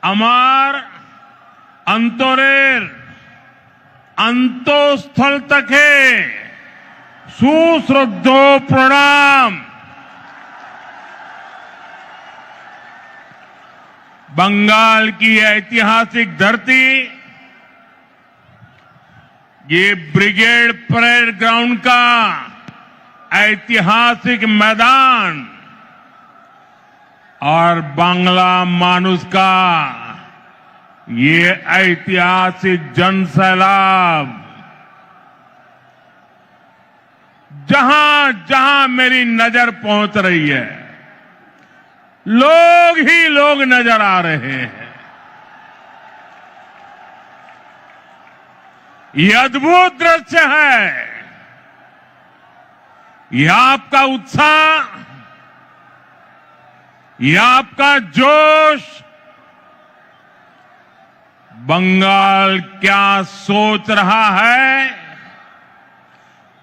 আমার অন্তরের অন্তঃস্থল থেকে সুশ্রদ্ধ প্রণাম। बंगाल की ऐतिहासिक धरती, ये ब्रिगेड परेड ग्राउंड का ऐतिहासिक मैदान और बांग्ला मानुष का ये ऐतिहासिक जनसैलाब, जहां जहां मेरी नजर पहुंच रही है लोग ही लोग नजर आ रहे हैं। ये अद्भुत दृश्य है। यह आपका उत्साह, यह आपका जोश बंगाल क्या सोच रहा है,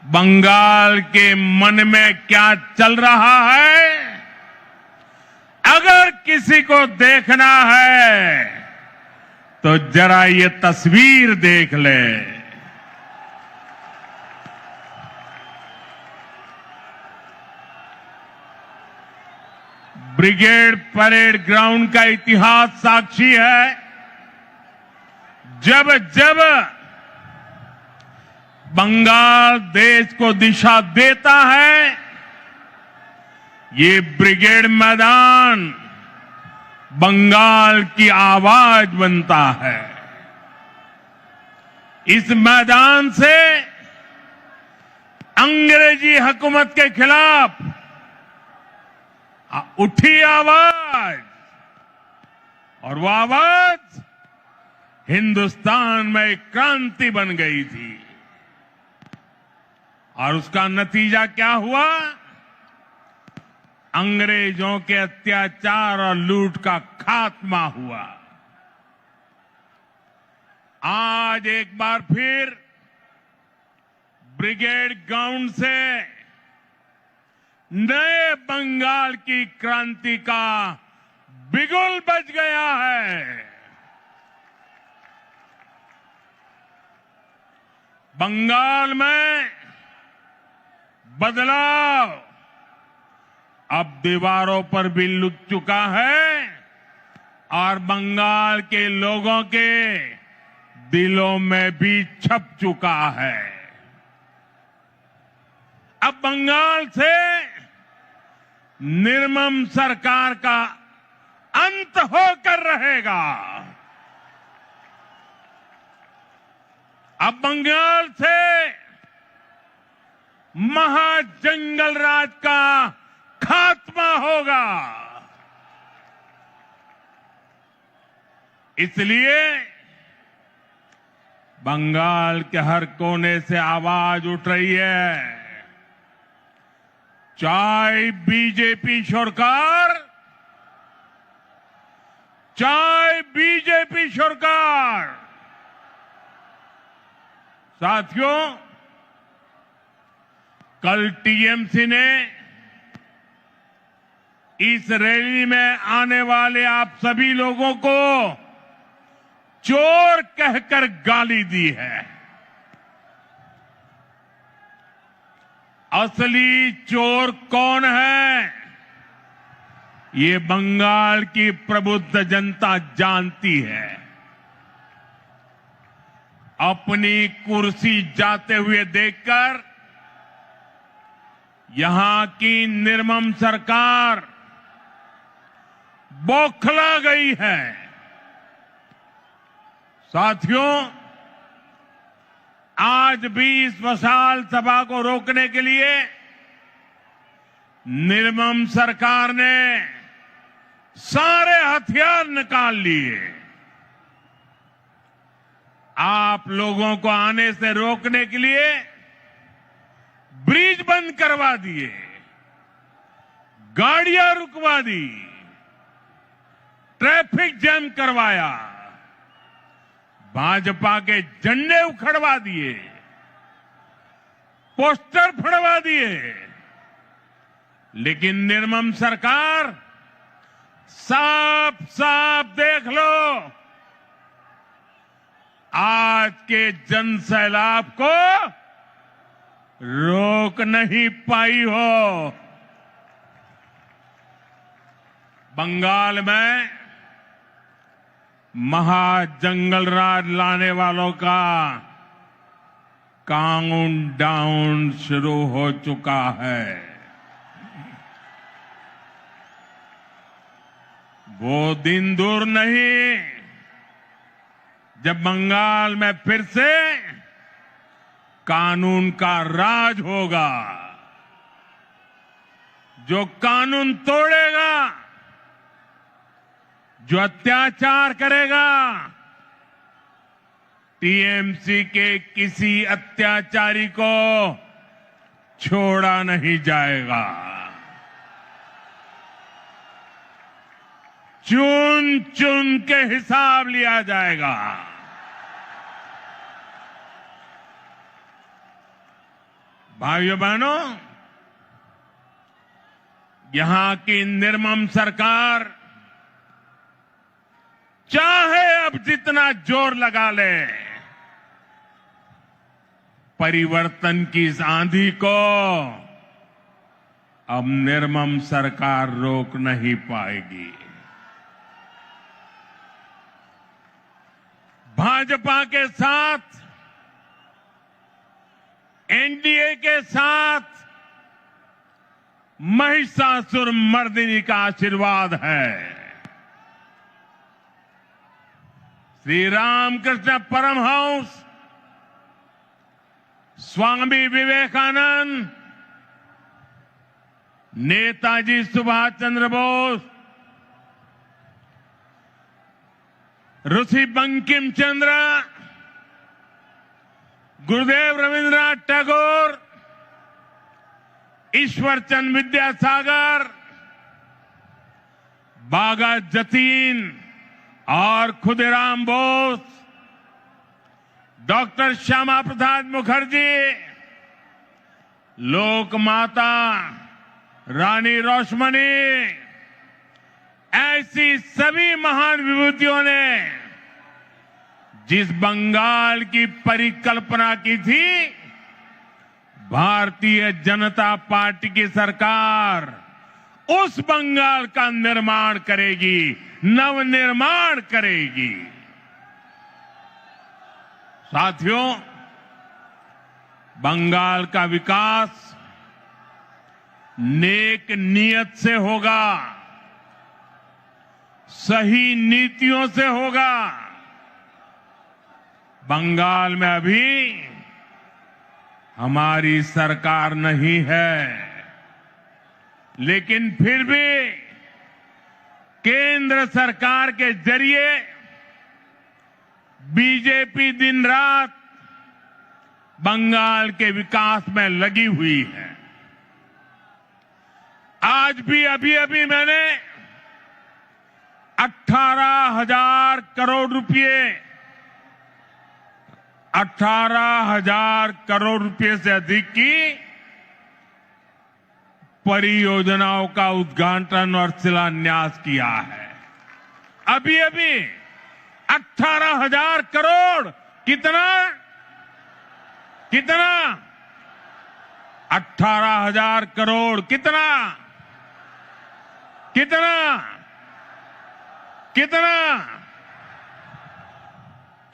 बंगाल के मन में क्या चल रहा है, अगर किसी को देखना है तो जरा ये तस्वीर देख ले। ब्रिगेड परेड ग्राउंड का इतिहास साक्षी है, जब जब बंगाल देश को दिशा देता है, ये ब्रिगेड मैदान बंगाल की आवाज बनता है। इस मैदान से अंग्रेजी हुकूमत के खिलाफ उठी आवाज, और वो आवाज हिंदुस्तान में एक क्रांति बन गई थी। और उसका नतीजा क्या हुआ? अंग्रेजों के अत्याचार और लूट का खात्मा हुआ। आज एक बार फिर ब्रिगेड ग्राउंड से नए बंगाल की क्रांति का बिगुल बज गया है। बंगाल में बदलाव अब दीवारों पर भी लुट चुका है और बंगाल के लोगों के दिलों में भी छप चुका है। अब बंगाल से निर्मम सरकार का अंत होकर रहेगा। अब बंगाल से महाजंगल राज का खात्मा होगा। इसलिए बंगाल के हर कोने से आवाज उठ रही है, चाहे बीजेपी सरकार, चाहे बीजेपी सरकार। साथियों, कल टीएमसी ने इस रैली में आने वाले आप सभी लोगों को चोर कहकर गाली दी है। असली चोर कौन है, ये बंगाल की प्रबुद्ध जनता जानती है। अपनी कुर्सी जाते हुए देखकर यहां की निर्मम सरकार बौखला गई है। साथियों, आज भी इस विशाल सभा को रोकने के लिए निर्मम सरकार ने सारे हथियार निकाल लिए। आप लोगों को आने से रोकने के लिए ब्रिज बंद करवा दिए, गाड़ियां रुकवा दी, ट्रैफिक जैम करवाया, भाजपा के झंडे उखड़वा दिए, पोस्टर फड़वा दिए। लेकिन निर्मम सरकार, साफ साफ देख लो, आज के जन सैलाब को रोक नहीं पाई हो। बंगाल में महाजंगल राज लाने वालों का काउंटडाउन शुरू हो चुका है। वो दिन दूर नहीं जब बंगाल में फिर से कानून का राज होगा। जो कानून तोड़ेगा, जो अत्याचार करेगा, टीएमसी के किसी अत्याचारी को छोड़ा नहीं जाएगा। चुन चुन के हिसाब लिया जाएगा। भाइयों बहनों, यहां की निर्मम सरकार चाहे अब जितना जोर लगा ले, परिवर्तन की इस आंधी को अब निर्मम सरकार रोक नहीं पाएगी। भाजपा के साथ, एनडीए के साथ महिषासुर मर्दिनी का आशीर्वाद है। श्री रामकृष्ण परमहंस, स्वामी विवेकानंद, नेताजी सुभाष चंद्र बोस, ऋषि बंकिम चंद्र, गुरुदेव रविंद्रनाथ टैगोर, ईश्वर चंद विद्यासागर, बागा जतीन और खुदीराम बोस, डॉक्टर श्यामा प्रसाद मुखर्जी, लोक माता रानी रोशमनी, ऐसी सभी महान विभूतियों ने जिस बंगाल की परिकल्पना की थी, भारतीय जनता पार्टी की सरकार उस बंगाल का निर्माण करेगी, नवनिर्माण करेगी। साथियों, बंगाल का विकास नेक नियत से होगा, सही नीतियों से होगा। बंगाल में अभी हमारी सरकार नहीं है, लेकिन फिर भी केंद्र सरकार के जरिए बीजेपी दिन रात बंगाल के विकास में लगी हुई है। आज भी अभी मैंने 18,000 करोड़ रुपए 18,000 करोड़ रुपए से अधिक की परियोजनाओं का उद्घाटन और शिलान्यास किया है। अभी 18,000 करोड़ कितना 18,000 करोड़ कितना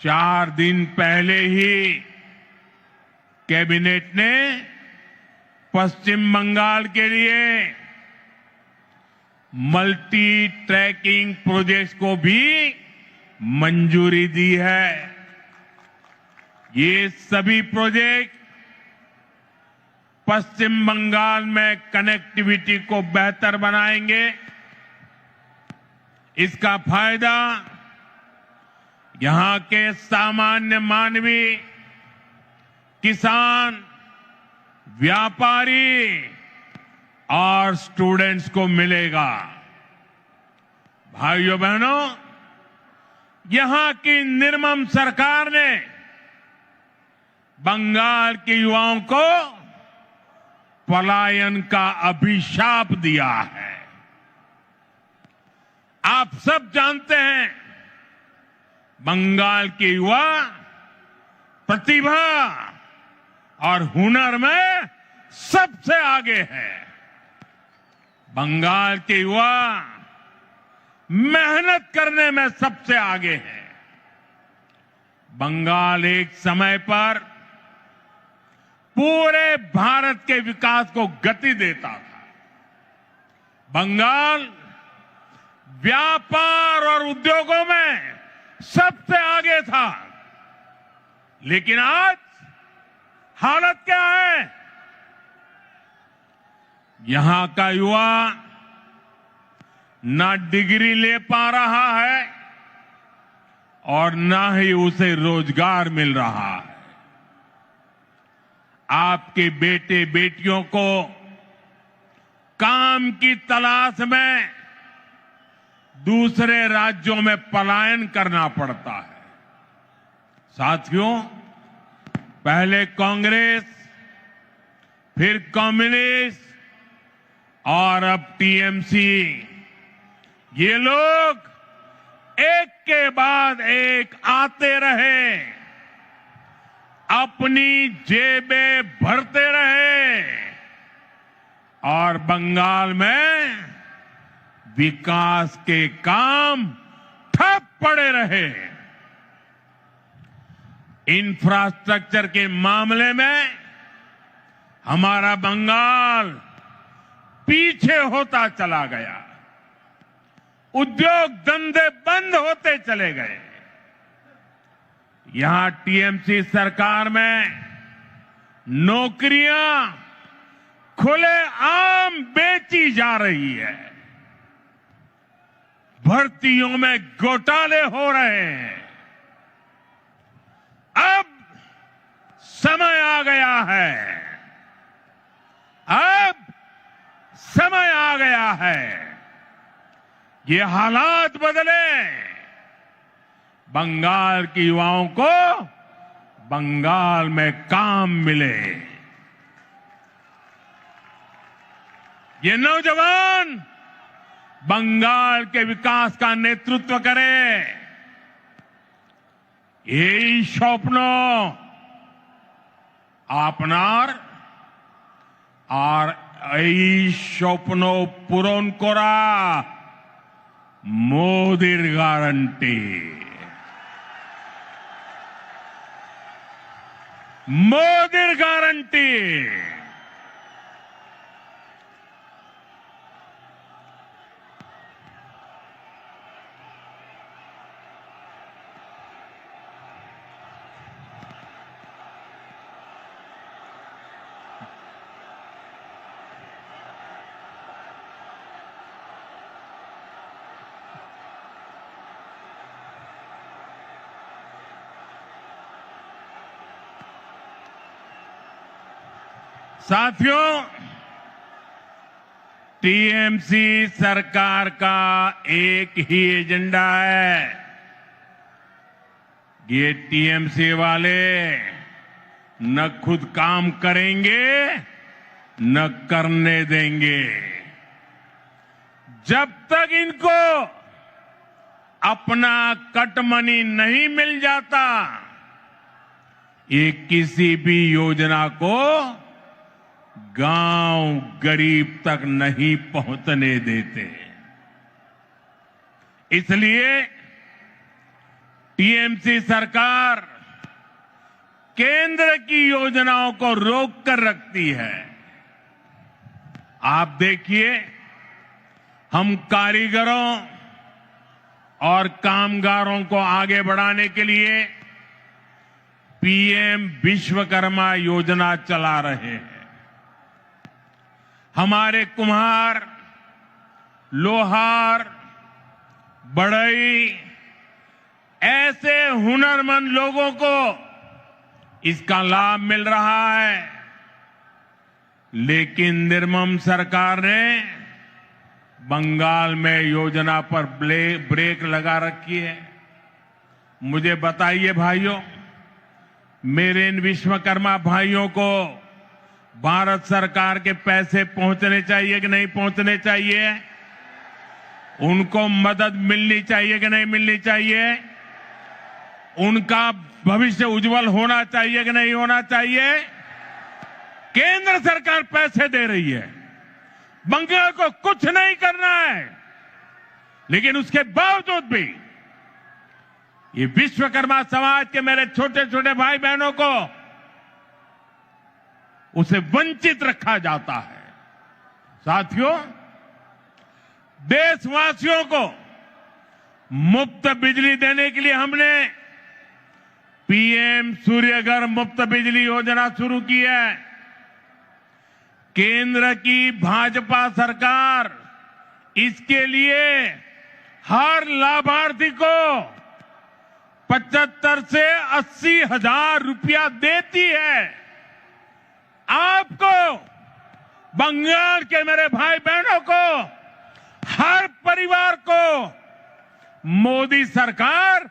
4 दिन पहले ही कैबिनेट ने पश्चिम बंगाल के लिए मल्टी ट्रैकिंग प्रोजेक्ट्स को भी मंजूरी दी है। ये सभी प्रोजेक्ट पश्चिम बंगाल में कनेक्टिविटी को बेहतर बनाएंगे। इसका फायदा यहां के सामान्य मानवी, किसान, व्यापारी और स्टूडेंट्स को मिलेगा। भाइयों बहनों, यहां की निर्मम सरकार ने बंगाल के युवाओं को पलायन का अभिशाप दिया है। आप सब जानते हैं, बंगाल के युवा प्रतिभा और हुनर में सबसे आगे है। बंगाल के युवा मेहनत करने में सबसे आगे है। बंगाल एक समय पर पूरे भारत के विकास को गति देता था। बंगाल व्यापार और उद्योगों में सबसे आगे था, लेकिन आज हालत क्या है? यहां का युवा ना डिग्री ले पा रहा है और ना ही उसे रोजगार मिल रहा है। आपके बेटे बेटियों को काम की तलाश में दूसरे राज्यों में पलायन करना पड़ता है। साथियों, पहले कांग्रेस, फिर कम्युनिस्ट और अब टीएमसी, ये लोग एक के बाद एक आते रहे, अपनी जेबें भरते रहे और बंगाल में विकास के काम ठप पड़े रहे। इंफ्रास्ट्रक्चर के मामले में हमारा बंगाल पीछे होता चला गया। उद्योग धंधे बंद होते चले गए। यहां टीएमसी सरकार में नौकरियां खुले आम बेची जा रही है। भर्तियों में घोटाले हो रहे हैं। अब समय आ गया है, अब समय आ गया है, ये हालात बदले। बंगाल के युवाओं को बंगाल में काम मिले। ये नौजवान बंगाल के विकास का नेतृत्व करें। এই স্বপ্ন আপনার আর এই স্বপ্ন পূরণ করা মোদির গ্যারান্টি। মোদির গ্যারান্টি। साथियों, टीएमसी सरकार का एक ही एजेंडा है। ये टीएमसी वाले न खुद काम करेंगे न करने देंगे। जब तक इनको अपना कट मनी नहीं मिल जाता, ये किसी भी योजना को गांव गरीब तक नहीं पहुंचने देते। इसलिए टीएमसी सरकार केंद्र की योजनाओं को रोक कर रखती है। आप देखिए, हम कारीगरों और कामगारों को आगे बढ़ाने के लिए पीएम विश्वकर्मा योजना चला रहे हैं। हमारे कुम्हार, लोहार, बढ़ई, ऐसे हुनरमंद लोगों को इसका लाभ मिल रहा है। लेकिन निर्मम सरकार ने बंगाल में योजना पर ब्रेक लगा रखी है। मुझे बताइए भाइयों, मेरे इन विश्वकर्मा भाइयों को भारत सरकार के पैसे पहुंचने चाहिए कि नहीं पहुंचने चाहिए? उनको मदद मिलनी चाहिए कि नहीं मिलनी चाहिए? उनका भविष्य उज्जवल होना चाहिए कि नहीं होना चाहिए? केंद्र सरकार पैसे दे रही है, बंगाल को कुछ नहीं करना है, लेकिन उसके बावजूद भी ये विश्वकर्मा समाज के मेरे छोटे छोटे भाई बहनों को उसे वंचित रखा जाता है। साथियों, देशवासियों को मुफ्त बिजली देने के लिए हमने पीएम सूर्यघर मुफ्त बिजली योजना शुरू की है। केंद्र की भाजपा सरकार इसके लिए हर लाभार्थी को 75 से 80 हजार रुपया देती है। आपको, बंगाल के मेरे भाई बहनों को, हर परिवार को मोदी सरकार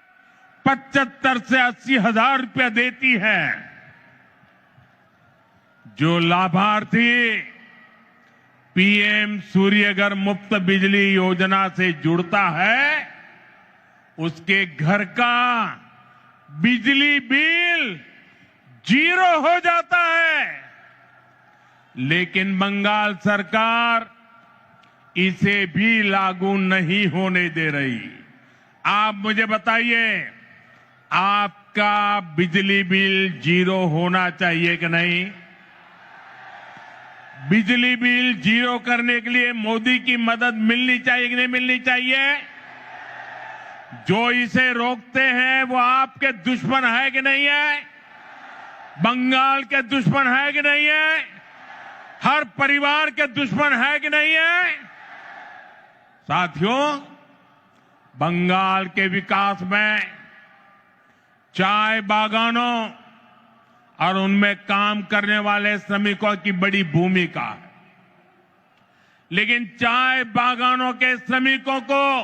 75 से 80 हजार रुपया देती है। जो लाभार्थी पीएम सूर्यघर मुफ्त बिजली योजना से जुड़ता है, उसके घर का बिजली बिल 0 हो जाता है। लेकिन बंगाल सरकार इसे भी लागू नहीं होने दे रही। आप मुझे बताइए, आपका बिजली बिल 0 होना चाहिए कि नहीं? बिजली बिल 0 करने के लिए मोदी की मदद मिलनी चाहिए कि नहीं मिलनी चाहिए? जो इसे रोकते हैं वो आपके दुश्मन है कि नहीं है? बंगाल के दुश्मन है कि नहीं है? हर परिवार के दुश्मन है कि नहीं है? साथियों, बंगाल के विकास में चाय बागानों और उनमें काम करने वाले श्रमिकों की बड़ी भूमिका है। लेकिन चाय बागानों के श्रमिकों को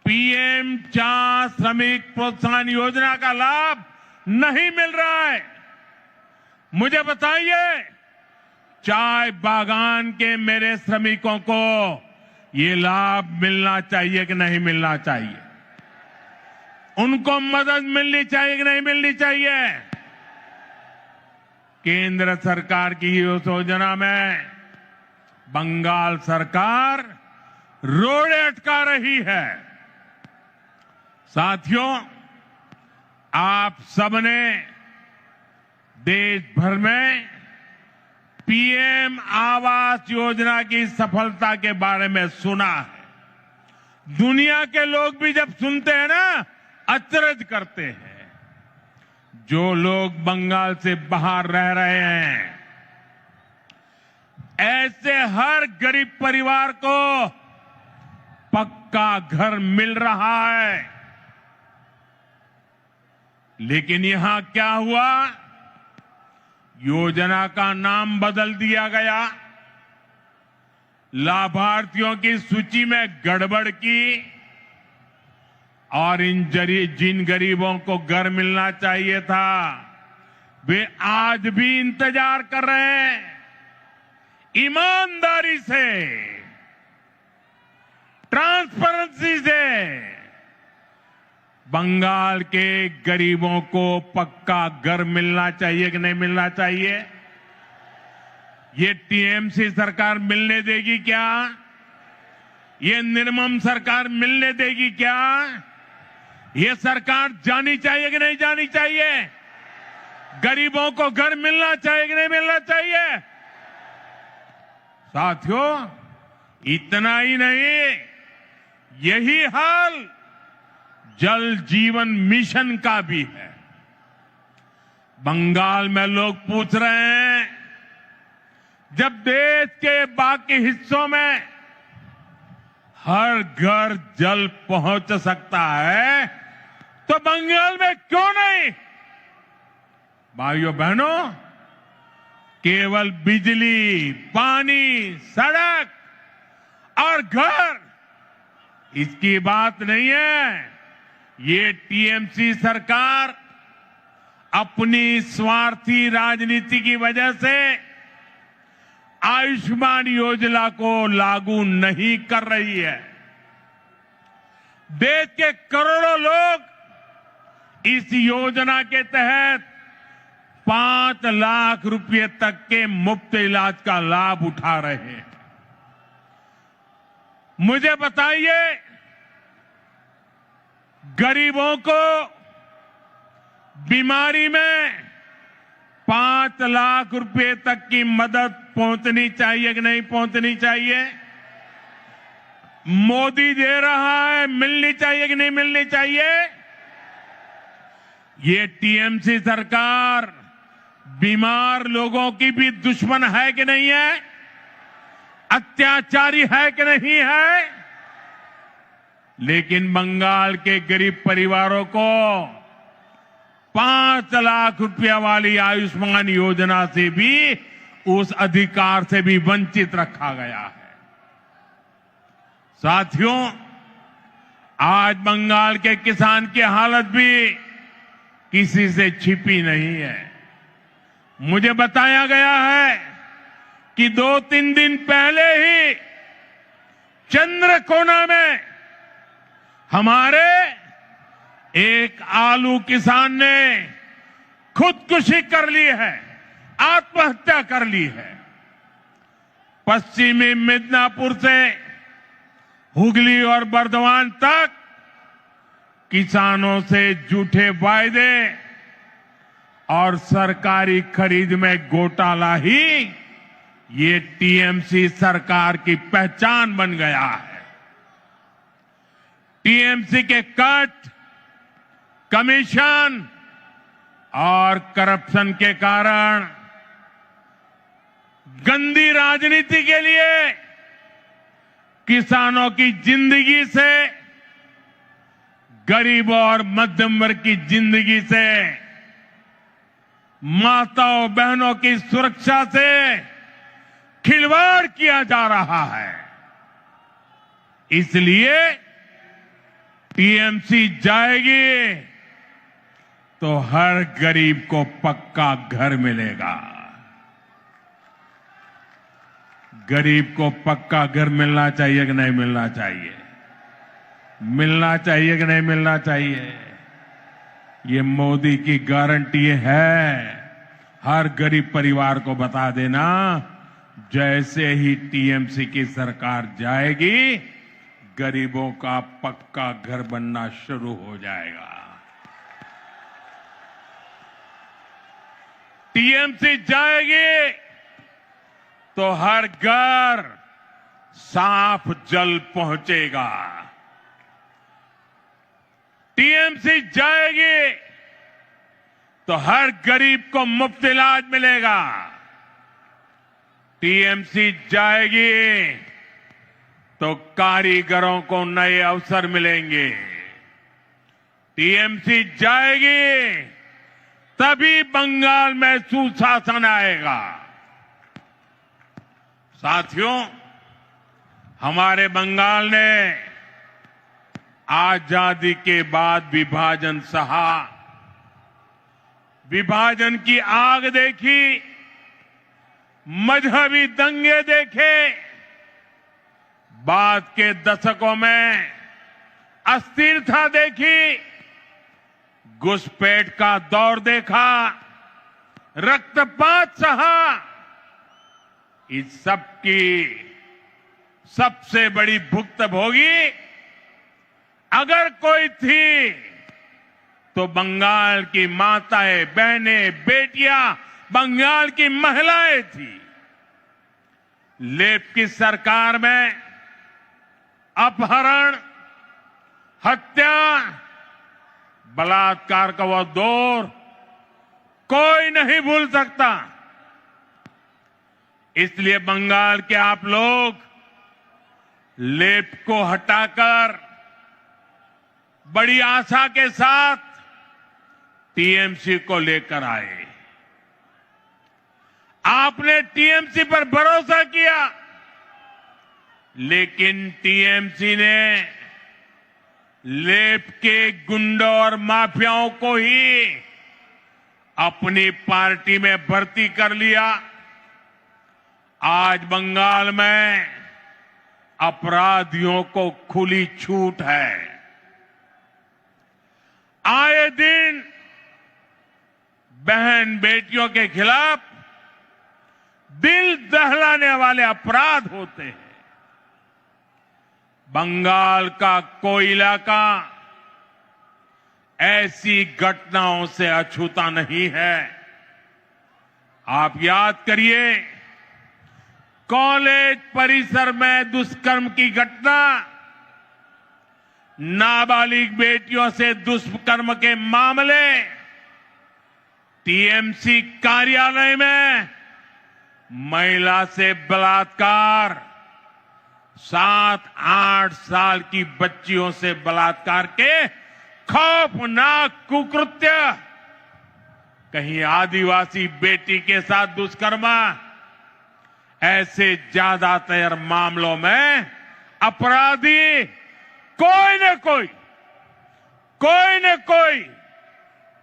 पीएम चाय श्रमिक प्रोत्साहन योजना का लाभ नहीं मिल रहा है। मुझे बताइए, चाय बागान के मेरे श्रमिकों को ये लाभ मिलना चाहिए कि नहीं मिलना चाहिए? उनको मदद मिलनी चाहिए कि नहीं मिलनी चाहिए? केंद्र सरकार की इस योजना में बंगाल सरकार रोड़े अटका रही है। साथियों, आप सबने देश भर में पीएम आवास योजना की सफलता के बारे में सुना है। दुनिया के लोग भी जब सुनते हैं ना, अचरज करते हैं। जो लोग बंगाल से बाहर रह रहे हैं, ऐसे हर गरीब परिवार को पक्का घर मिल रहा है। लेकिन यहां क्या हुआ? योजना का नाम बदल दिया गया, लाभार्थियों की सूची में गड़बड़ की और जिन गरीबों को घर मिलना चाहिए था वे आज भी इंतजार कर रहे हैं। ईमानदारी से, ट्रांसपेरेंसी से बंगाल के गरीबों को पक्का घर मिलना चाहिए कि नहीं मिलना चाहिए? ये टीएमसी सरकार मिलने देगी क्या? ये निर्मम सरकार मिलने देगी क्या? ये सरकार जानी चाहिए कि नहीं जानी चाहिए? गरीबों को घर मिलना चाहिए कि नहीं मिलना चाहिए? साथियों, इतना ही नहीं, यही हाल जल जीवन मिशन का भी है। बंगाल में लोग पूछ रहे हैं, जब देश के बाकी हिस्सों में हर घर जल पहुंच सकता है तो बंगाल में क्यों नहीं? भाइयों बहनों, केवल बिजली, पानी, सड़क और घर इसकी बात नहीं है। ये टीएमसी सरकार अपनी स्वार्थी राजनीति की वजह से आयुष्मान योजना को लागू नहीं कर रही है। देश के करोड़ों लोग इस योजना के तहत 5 लाख रुपए तक के मुफ्त इलाज का लाभ उठा रहे हैं। मुझे बताइए, गरीबों को बीमारी में 5 लाख रुपए तक की मदद पहुंचनी चाहिए कि नहीं पहुंचनी चाहिए? मोदी दे रहा है, मिलनी चाहिए कि नहीं मिलनी चाहिए? ये टीएमसी सरकार बीमार लोगों की भी दुश्मन है कि नहीं है? अत्याचारी है कि नहीं है? लेकिन बंगाल के गरीब परिवारों को 5 लाख रुपया वाली आयुष्मान योजना से भी, उस अधिकार से भी वंचित रखा गया है। साथियों, आज बंगाल के किसान की हालत भी किसी से छिपी नहीं है। मुझे बताया गया है कि 2-3 दिन पहले ही चंद्रकोना में हमारे एक आलू किसान ने खुदकुशी कर ली है, आत्महत्या कर ली है। पश्चिमी मिदनापुर से हुगली और बर्धमान तक किसानों से झूठे वायदे और सरकारी खरीद में घोटाला ही ये टीएमसी सरकार की पहचान बन गया है। टीएमसी के कट, कमीशन और करप्शन के कारण गंदी राजनीति के लिए किसानों की जिंदगी से, गरीबों और मध्यम वर्ग की जिंदगी से, माताओं बहनों की सुरक्षा से खिलवाड़ किया जा रहा है। इसलिए टीएमसी जाएगी तो हर गरीब को पक्का घर मिलेगा। गरीब को पक्का घर मिलना चाहिए कि नहीं मिलना चाहिए? मिलना चाहिए कि नहीं मिलना चाहिए? ये मोदी की गारंटी है। हर गरीब परिवार को बता देना, जैसे ही टीएमसी की सरकार जाएगी, गरीबों का पक्का घर बनना शुरू हो जाएगा। टीएमसी जाएगी तो हर घर साफ जल पहुंचेगा। टीएमसी जाएगी तो हर गरीब को मुफ्त इलाज मिलेगा। टीएमसी जाएगी तो कारीगरों को नए अवसर मिलेंगे। टीएमसी जाएगी तभी बंगाल में सुशासन आएगा। साथियों, हमारे बंगाल ने आजादी के बाद विभाजन सहा, विभाजन की आग देखी, मजहबी दंगे देखे, बाद के दशकों में अस्थिरता देखी, घुसपैठ का दौर देखा, रक्तपात सहा। इस सब की सबसे बड़ी भुक्तभोगी अगर कोई थी तो बंगाल की माताएं, बहनें, बेटियां, बंगाल की महिलाएं थी। लेफ्ट की सरकार में अपहरण, हत्या, बलात्कार का वह दौर कोई नहीं भूल सकता। इसलिए बंगाल के आप लोग लेफ्ट को हटाकर बड़ी आशा के साथ टीएमसी को लेकर आए। आपने टीएमसी पर भरोसा किया, लेकिन टीएमसी ने लेफ्ट के गुंडों और माफियाओं को ही अपनी पार्टी में भर्ती कर लिया। आज बंगाल में अपराधियों को खुली छूट है। आए दिन बहन बेटियों के खिलाफ दिल दहलाने वाले अपराध होते हैं। बंगाल का कोई इलाका ऐसी घटनाओं से अछूता नहीं है। आप याद करिए, कॉलेज परिसर में दुष्कर्म की घटना, नाबालिग बेटियों से दुष्कर्म के मामले, टीएमसी कार्यालय में महिला से बलात्कार, 7-8 साल की बच्चियों से बलात्कार के खौफनाक कुकृत्य, कहीं आदिवासी बेटी के साथ दुष्कर्म, ऐसे ज्यादातर मामलों में अपराधी कोई न कोई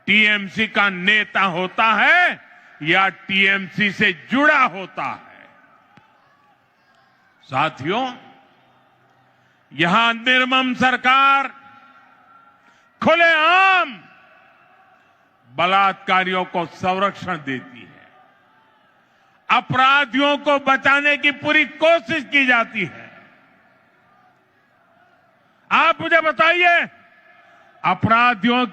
टीएमसी का नेता होता है या टीएमसी से जुड़ा होता है। साथियों, यहां निर्मम सरकार खुलेआम बलात्कारियों को संरक्षण देती है, अपराधियों को बचाने की पूरी कोशिश की जाती है। आप मुझे बताइए, अपराधियों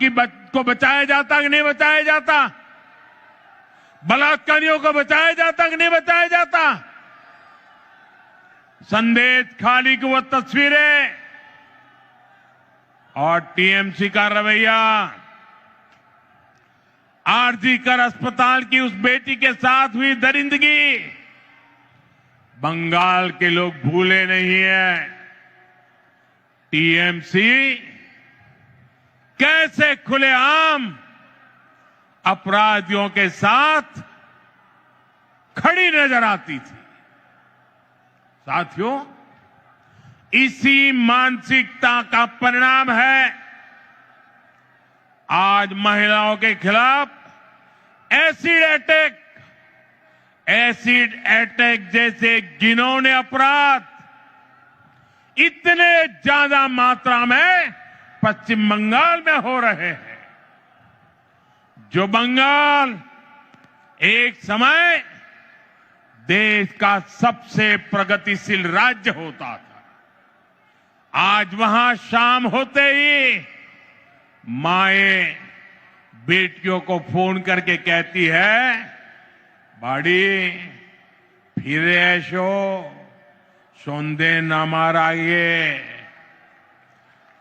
को बचाया जाता कि नहीं बचाया जाता? बलात्कारियों को बचाया जाता कि नहीं बचाया जाता? संदेश खाली की वो तस्वीरें और टीएमसी का रवैया, आरजीकर अस्पताल की उस बेटी के साथ हुई दरिंदगी बंगाल के लोग भूले नहीं है। टीएमसी कैसे खुलेआम अपराधियों के साथ खड़ी नजर आती थी। साथियों, इसी मानसिकता का परिणाम है आज महिलाओं के खिलाफ एसिड अटैक जैसे घिनौने अपराध इतने ज्यादा मात्रा में पश्चिम बंगाल में हो रहे हैं। जो बंगाल एक समय देश का सबसे प्रगतिशील राज्य होता था, आज वहां शाम होते ही माएं बेटियों को फोन करके कहती है, बाड़ी फिर ऐशो सौंदे न माराइए।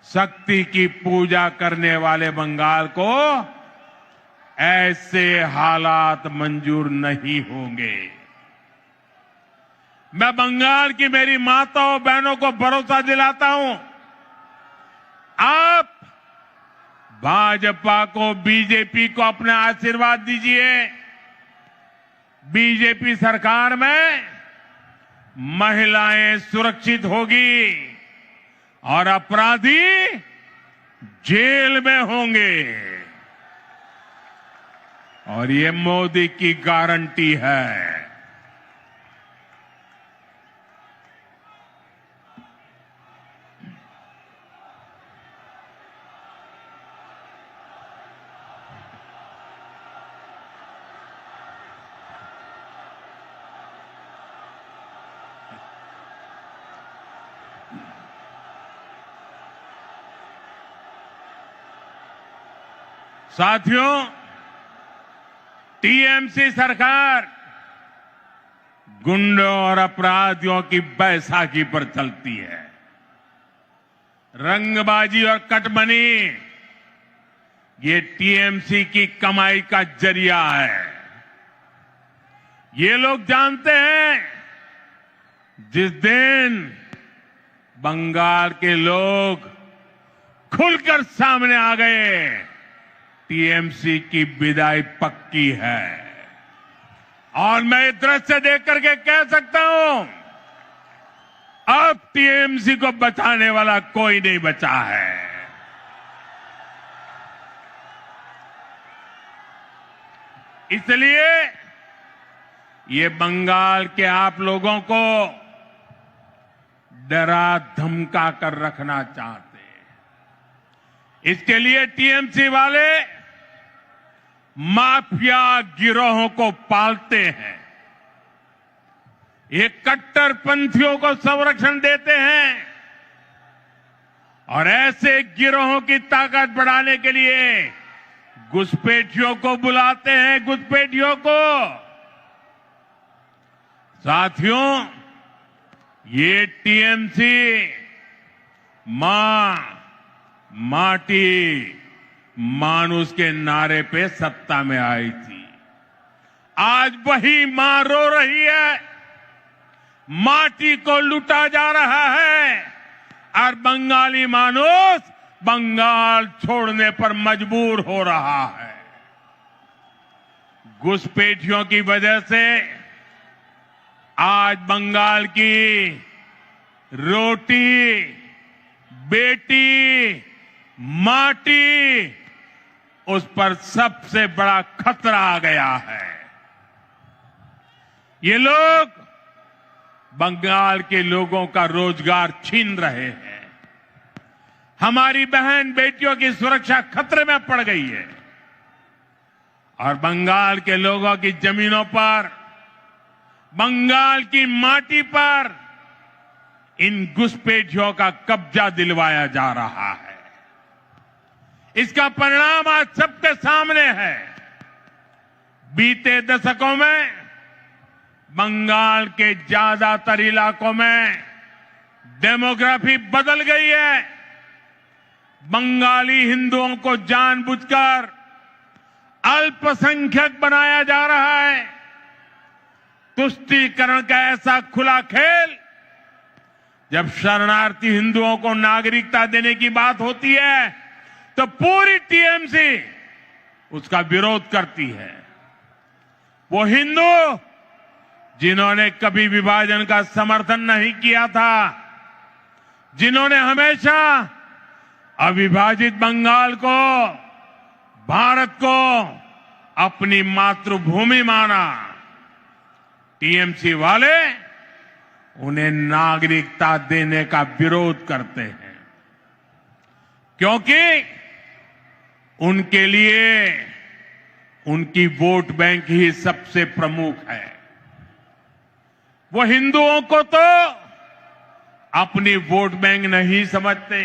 शक्ति की पूजा करने वाले बंगाल को ऐसे हालात मंजूर नहीं होंगे। मैं बंगाल की मेरी माताओं बहनों को भरोसा दिलाता हूं, आप भाजपा को, बीजेपी को अपना आशीर्वाद दीजिए। बीजेपी सरकार में महिलाएं सुरक्षित होगी और अपराधी जेल में होंगे, और ये मोदी की गारंटी है। साथियों, टीएमसी सरकार गुंडों और अपराधियों की बैसाखी पर चलती है। रंगबाजी और कटमनी ये टीएमसी की कमाई का जरिया है। ये लोग जानते हैं, जिस दिन बंगाल के लोग खुलकर सामने आ गए, टीएमसी की विदाई पक्की है। और मैं इस दृश्य देख करके कह सकता हूं, अब टीएमसी को बचाने वाला कोई नहीं बचा है। इसलिए ये बंगाल के आप लोगों को डरा धमका कर रखना चाहते हैं। इसके लिए टीएमसी वाले माफिया गिरोहों को पालते हैं। ये कट्टरपंथियों को संरक्षण देते हैं और ऐसे गिरोहों की ताकत बढ़ाने के लिए घुसपैठियों को बुलाते हैं, घुसपैठियों को। साथियों, ये टीएमसी मां माटी मानुष के नारे पे सत्ता में आई थी। आज वही मां रो रही है, माटी को लूटा जा रहा है और बंगाली मानुष बंगाल छोड़ने पर मजबूर हो रहा है। घुसपैठियों की वजह से आज बंगाल की रोटी, बेटी, माटी, उस पर सबसे बड़ा खतरा आ गया है। ये लोग बंगाल के लोगों का रोजगार छीन रहे हैं। हमारी बहन बेटियों की सुरक्षा खतरे में पड़ गई है और बंगाल के लोगों की जमीनों पर, बंगाल की माटी पर इन घुसपैठियों का कब्जा दिलवाया जा रहा है। इसका परिणाम आज सबके सामने है। बीते दशकों में बंगाल के ज्यादातर इलाकों में डेमोग्राफी बदल गई है। बंगाली हिंदुओं को जानबूझकर अल्पसंख्यक बनाया जा रहा है। तुष्टीकरण का ऐसा खुला खेल, जब शरणार्थी हिंदुओं को नागरिकता देने की बात होती है तो पूरी टीएमसी उसका विरोध करती है। वो हिंदू जिन्होंने कभी विभाजन का समर्थन नहीं किया था, जिन्होंने हमेशा अविभाजित बंगाल को, भारत को अपनी मातृभूमि माना, टीएमसी वाले उन्हें नागरिकता देने का विरोध करते हैं, क्योंकि उनके लिए उनकी वोट बैंक ही सबसे प्रमुख है। वो हिंदुओं को तो अपनी वोट बैंक नहीं समझते,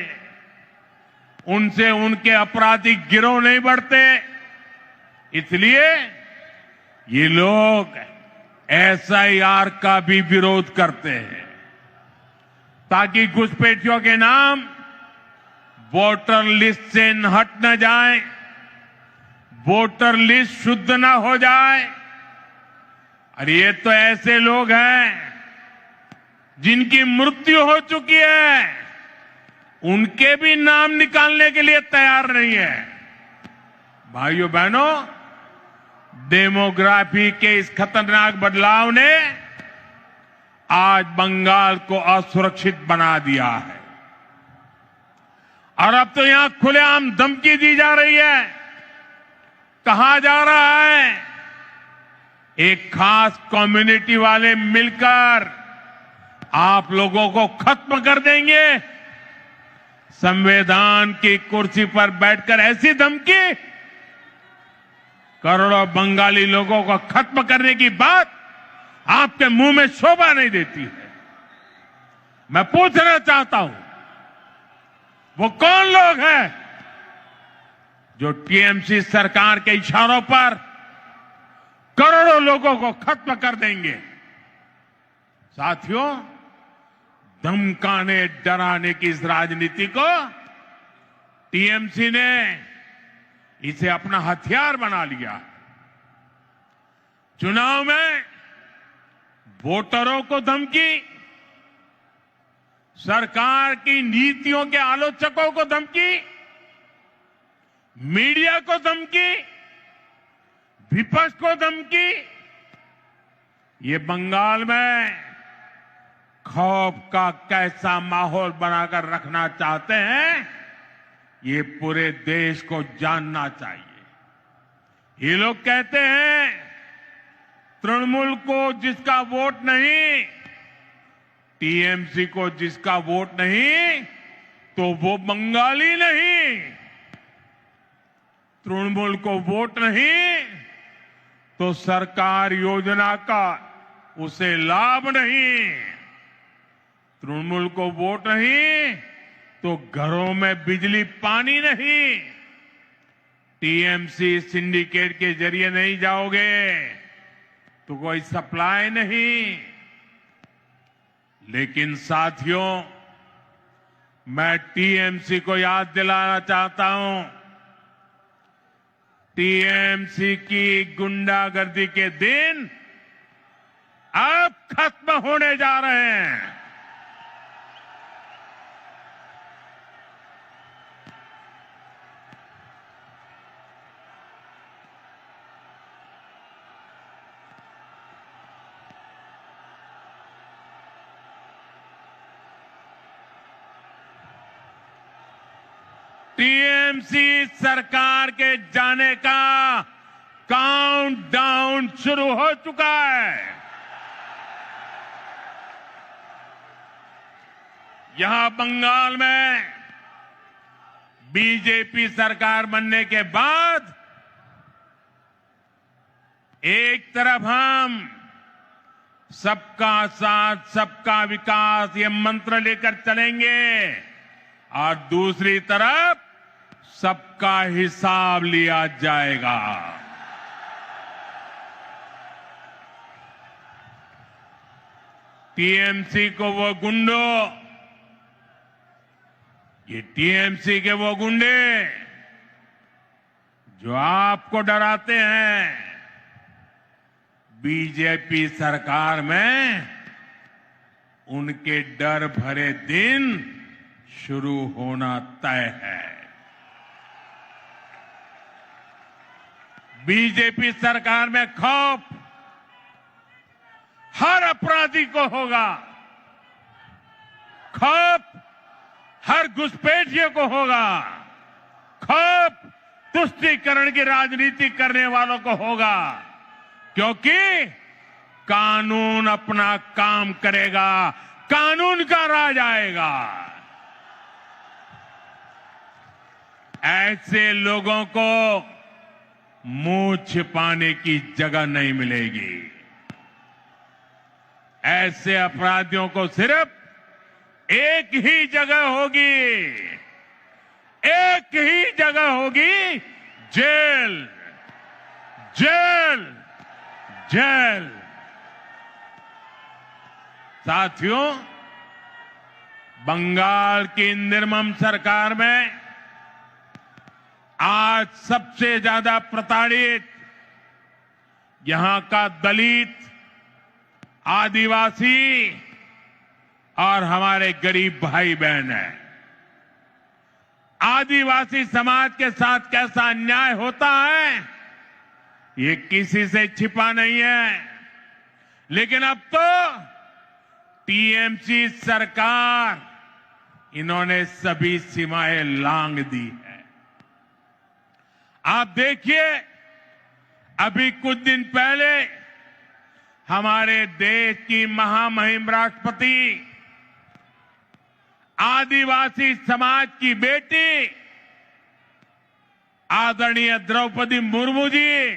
उनसे उनके आपराधिक गिरोह नहीं बढ़ते। इसलिए ये लोग एसआईआर का भी विरोध करते हैं, ताकि घुसपैठियों के नाम वोटर लिस्ट से हट न जाए, वोटर लिस्ट शुद्ध न हो जाए। और ये तो ऐसे लोग हैं जिनकी मृत्यु हो चुकी है, उनके भी नाम निकालने के लिए तैयार नहीं है। भाइयों बहनों, डेमोग्राफी के इस खतरनाक बदलाव ने आज बंगाल को असुरक्षित बना दिया है और अब तो यहां खुलेआम धमकी दी जा रही है। कहा जा रहा है एक खास कम्युनिटी वाले मिलकर आप लोगों को खत्म कर देंगे। संविधान की कुर्सी पर बैठकर ऐसी धमकी, करोड़ों बंगाली लोगों को खत्म करने की बात आपके मुंह में शोभा नहीं देती है। मैं पूछना चाहता हूं, वो कौन लोग हैं जो टीएमसी सरकार के इशारों पर करोड़ों लोगों को खत्म कर देंगे? साथियों, धमकाने डराने की इस राजनीति को टीएमसी ने इसे अपना हथियार बना लिया। चुनाव में वोटरों को धमकी, सरकार की नीतियों के आलोचकों को धमकी, मीडिया को धमकी, विपक्ष को धमकी। ये बंगाल में खौफ का कैसा माहौल बनाकर रखना चाहते हैं, ये पूरे देश को जानना चाहिए। ये लोग कहते हैं तृणमूल को जिसका वोट नहीं, टीएमसी को जिसका वोट नहीं, तो वो बंगाली नहीं। तृणमूल को वोट नहीं तो सरकार योजना का उसे लाभ नहीं। तृणमूल को वोट नहीं तो घरों में बिजली पानी नहीं। टीएमसी सिंडिकेट के जरिए नहीं जाओगे तो कोई सप्लाई नहीं। लेकिन साथियों, मैं टीएमसी को याद दिलाना चाहता हूं, टीएमसी की गुंडागर्दी के दिन अब खत्म होने जा रहे हैं। टीएमसी सरकार के जाने का काउंटडाउन शुरू हो चुका है। यहां बंगाल में बीजेपी सरकार बनने के बाद एक तरफ हम सबका साथ सबका विकास ये मंत्र लेकर चलेंगे और दूसरी तरफ सबका हिसाब लिया जाएगा। टीएमसी को वो गुंडों, ये टीएमसी के वो गुंडे जो आपको डराते हैं, बीजेपी सरकार में उनके डर भरे दिन शुरू होना तय है। बीजेपी सरकार में खौफ हर अपराधी को होगा, खौफ हर घुसपैठियों को होगा, खौफ तुष्टीकरण की राजनीति करने वालों को होगा, क्योंकि कानून अपना काम करेगा, कानून का राज आएगा। ऐसे लोगों को मुंह छिपाने की जगह नहीं मिलेगी। ऐसे अपराधियों को सिर्फ एक ही जगह होगी, एक ही जगह होगी, जेल, जेल, जेल। साथियों, बंगाल की निर्मम सरकार में आज सबसे ज्यादा प्रताड़ित यहां का दलित, आदिवासी और हमारे गरीब भाई बहन हैं। आदिवासी समाज के साथ कैसा अन्याय होता है ये किसी से छिपा नहीं है। लेकिन अब तो टीएमसी सरकार इन्होंने सभी सीमाएं लांघ दी है। आप देखिए, अभी कुछ दिन पहले हमारे देश की महामहिम राष्ट्रपति आदिवासी समाज की बेटी आदरणीय द्रौपदी मुर्मू जी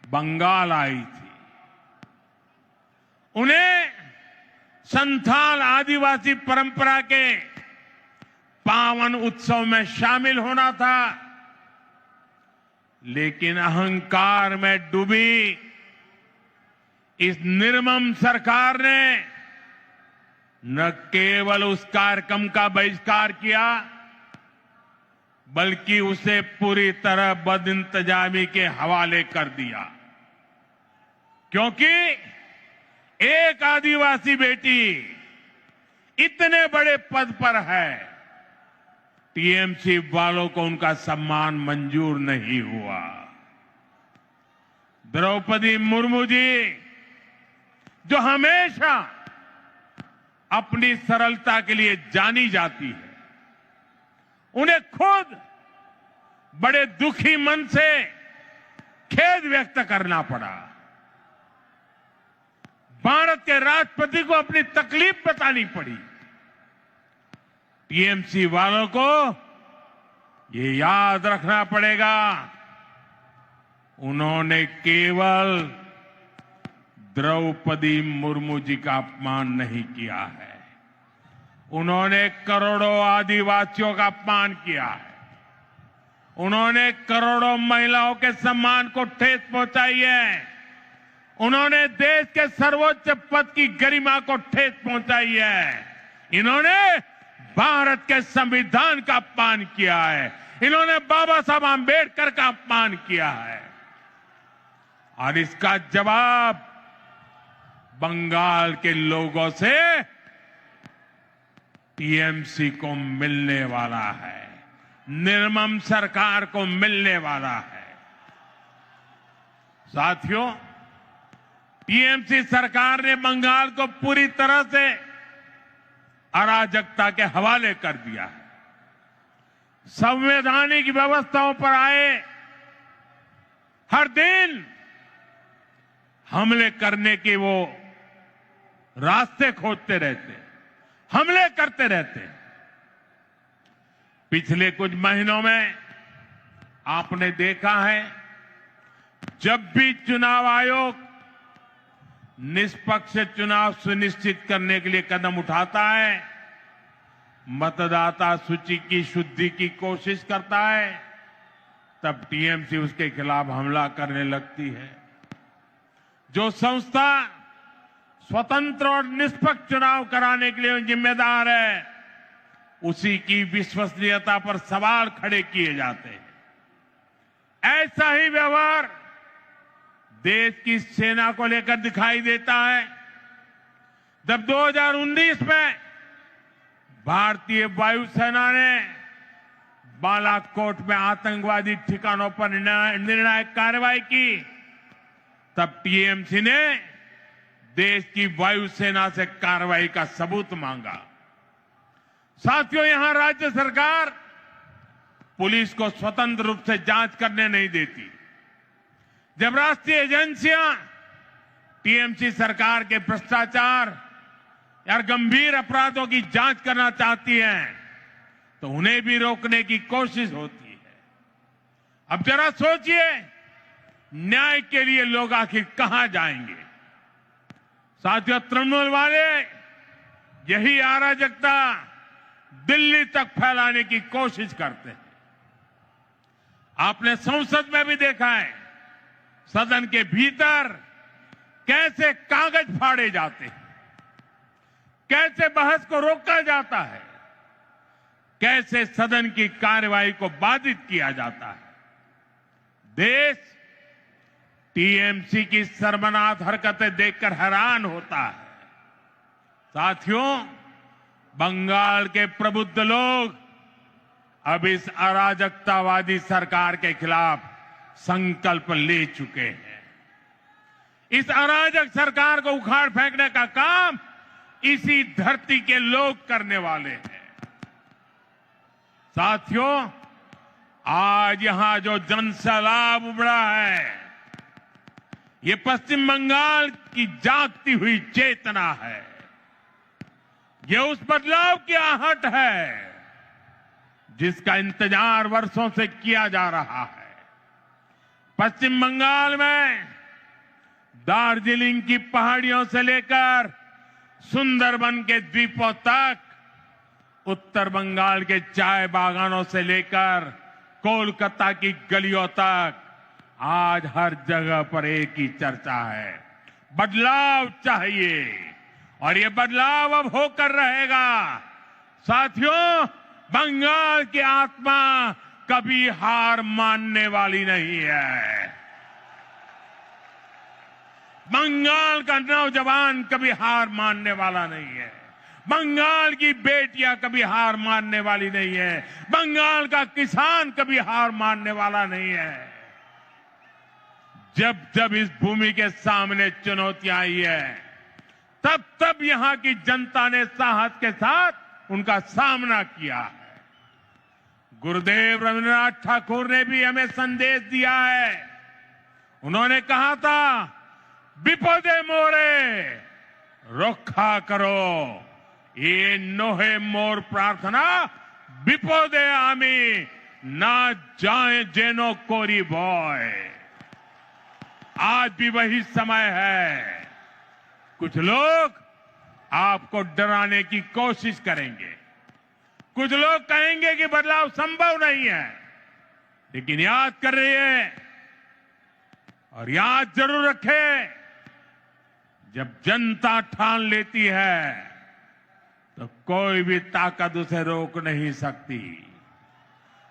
बंगाल आई थी। उन्हें संथाल आदिवासी परंपरा के पावन उत्सव में शामिल होना था, लेकिन अहंकार में डूबी इस निर्मम सरकार ने न केवल उस कार्यक्रम का बहिष्कार किया, बल्कि उसे पूरी तरह बदइंतजामी के हवाले कर दिया। क्योंकि एक आदिवासी बेटी इतने बड़े पद पर है, टीएमसी वालों को उनका सम्मान मंजूर नहीं हुआ। द्रौपदी मुर्मू जी जो हमेशा अपनी सरलता के लिए जानी जाती है, उन्हें खुद बड़े दुखी मन से खेद व्यक्त करना पड़ा। भारत के राष्ट्रपति को अपनी तकलीफ बतानी पड़ी। टीएमसी वालों को ये याद रखना पड़ेगा, उन्होंने केवल द्रौपदी मुर्मू जी का अपमान नहीं किया है, उन्होंने करोड़ों आदिवासियों का अपमान किया है। उन्होंने करोड़ों महिलाओं के सम्मान को ठेस पहुंचाई है। उन्होंने देश के सर्वोच्च पद की गरिमा को ठेस पहुंचाई है। इन्होंने भारत के संविधान का अपमान किया है। इन्होंने बाबा साहब आंबेडकर का अपमान किया है। और इसका जवाब बंगाल के लोगों से टीएमसी को मिलने वाला है, निर्मम सरकार को मिलने वाला है। साथियों, टीएमसी सरकार ने बंगाल को पूरी तरह से अराजकता के हवाले कर दिया है। संवैधानिक व्यवस्थाओं पर आए हर दिन हमले करने के वो रास्ते खोजते रहते, हमले करते रहते। पिछले कुछ महीनों में आपने देखा है, जब भी चुनाव आयोग निष्पक्ष चुनाव सुनिश्चित करने के लिए कदम उठाता है, मतदाता सूची की शुद्धि की कोशिश करता है, तब टीएमसी उसके खिलाफ हमला करने लगती है। जो संस्था स्वतंत्र और निष्पक्ष चुनाव कराने के लिए जिम्मेदार है, उसी की विश्वसनीयता पर सवाल खड़े किए जाते हैं। ऐसा ही व्यवहार देश की सेना को लेकर दिखाई देता है। जब 2019 में भारतीय वायुसेना ने बालाकोट में आतंकवादी ठिकानों पर निर्णायक कार्रवाई की, तब टीएमसी ने देश की वायुसेना से कार्रवाई का सबूत मांगा। साथियों, यहां राज्य सरकार पुलिस को स्वतंत्र रूप से जांच करने नहीं देती। जब राष्ट्रीय एजेंसियां टीएमसी सरकार के भ्रष्टाचार या गंभीर अपराधों की जांच करना चाहती हैं, तो उन्हें भी रोकने की कोशिश होती है। अब जरा सोचिए, न्याय के लिए लोग आखिर कहां जाएंगे? साथियों, तृणमूल वाले यही अराजकता दिल्ली तक फैलाने की कोशिश करते हैं। आपने संसद में भी देखा है, सदन के भीतर कैसे कागज फाड़े जाते हैं, कैसे बहस को रोका जाता है, कैसे सदन की कार्यवाही को बाधित किया जाता है। देश टीएमसी की शर्मनाक हरकतें देखकर हैरान होता है। साथियों, बंगाल के प्रबुद्ध लोग अब इस अराजकतावादी सरकार के खिलाफ संकल्प ले चुके हैं। इस अराजक सरकार को उखाड़ फेंकने का काम इसी धरती के लोग करने वाले हैं। साथियों, आज यहां जो जनसैलाब उमड़ा है, ये पश्चिम बंगाल की जागती हुई चेतना है। ये उस बदलाव की आहट है जिसका इंतजार वर्षों से किया जा रहा है। पश्चिम बंगाल में दार्जिलिंग की पहाड़ियों से लेकर सुंदरबन के द्वीपों तक, उत्तर बंगाल के चाय बागानों से लेकर कोलकाता की गलियों तक, आज हर जगह पर एक ही चर्चा है, बदलाव चाहिए। और ये बदलाव अब होकर रहेगा। साथियों, बंगाल की आत्मा कभी हार मानने वाली नहीं है। बंगाल का नौजवान कभी हार मानने वाला नहीं है। बंगाल की बेटियां कभी हार मानने वाली नहीं है। बंगाल का किसान कभी हार मानने वाला नहीं है। जब जब इस भूमि के सामने चुनौतियां आई है, तब तब यहां की जनता ने साहस के साथ उनका सामना किया है। गुरुदेव रविन्द्रनाथ ठाकुर ने भी हमें संदेश दिया है। उन्होंने कहा था, विपदे मोरे रक्षा करो, ये नोहे मोर प्रार्थना विपदे आमी ना जाए जेनो कोरी बॉय। आज भी वही समय है। कुछ लोग आपको डराने की कोशिश करेंगे, कुछ लोग कहेंगे कि बदलाव संभव नहीं है, लेकिन याद कर रहिए और याद जरूर रखें, जब जनता ठान लेती है तो कोई भी ताकत उसे रोक नहीं सकती।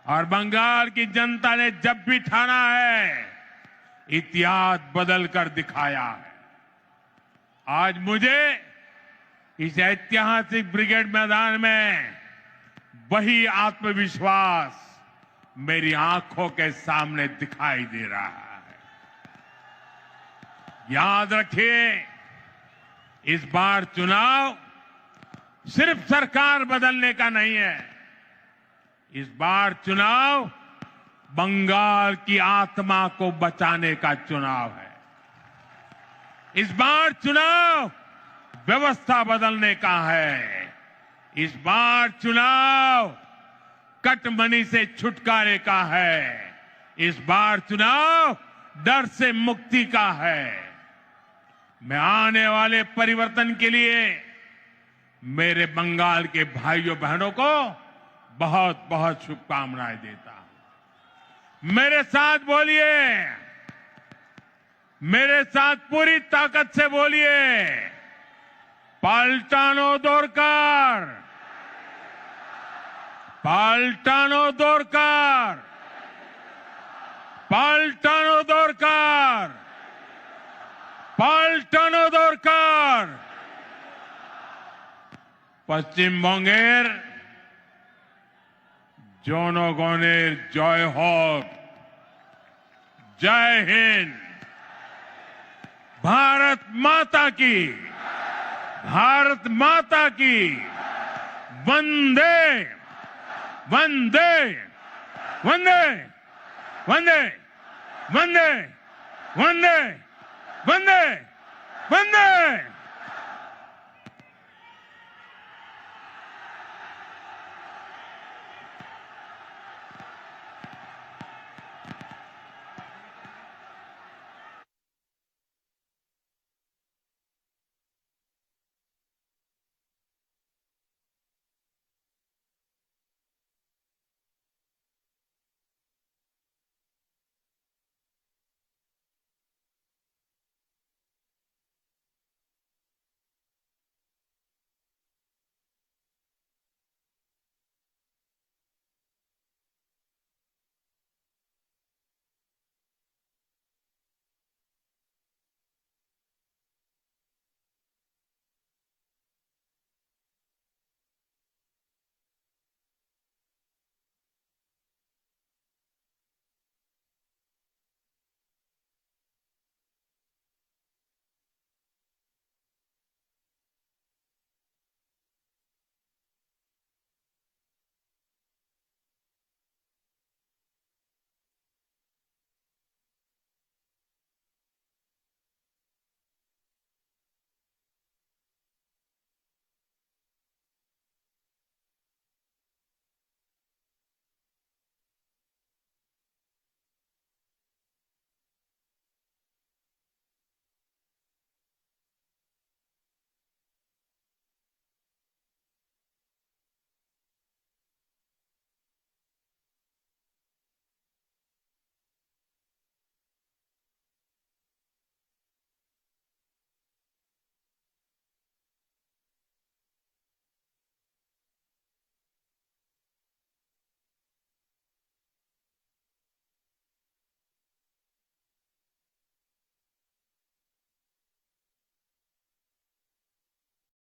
और बंगाल की जनता ने जब भी ठाना है, इतिहास बदल कर दिखाया है। आज मुझे इस ऐतिहासिक ब्रिगेड मैदान में वही आत्मविश्वास मेरी आंखों के सामने दिखाई दे रहा है। याद रखिए, इस बार चुनाव सिर्फ सरकार बदलने का नहीं है। इस बार चुनाव बंगाल की आत्मा को बचाने का चुनाव है। इस बार चुनाव व्यवस्था बदलने का है। इस बार चुनाव कटमनी से छुटकारे का है। इस बार चुनाव डर से मुक्ति का है। मैं आने वाले परिवर्तन के लिए मेरे बंगाल के भाइयों बहनों को बहुत बहुत शुभकामनाएं देता हूं। मेरे साथ बोलिए, मेरे साथ पूरी ताकत से बोलिए, पाल्टानो दोरकार, पाल्टानो दोरकार, पाल्टानो दोरकार, पाल्टानो दोरकार। पश्चिमबंगेर জনগণের জয় হোক। जय हिंद। भारत माता की, भारत माता की। वंदे वंदे वंदे वंदे वंदे वंदे वंदे वंदे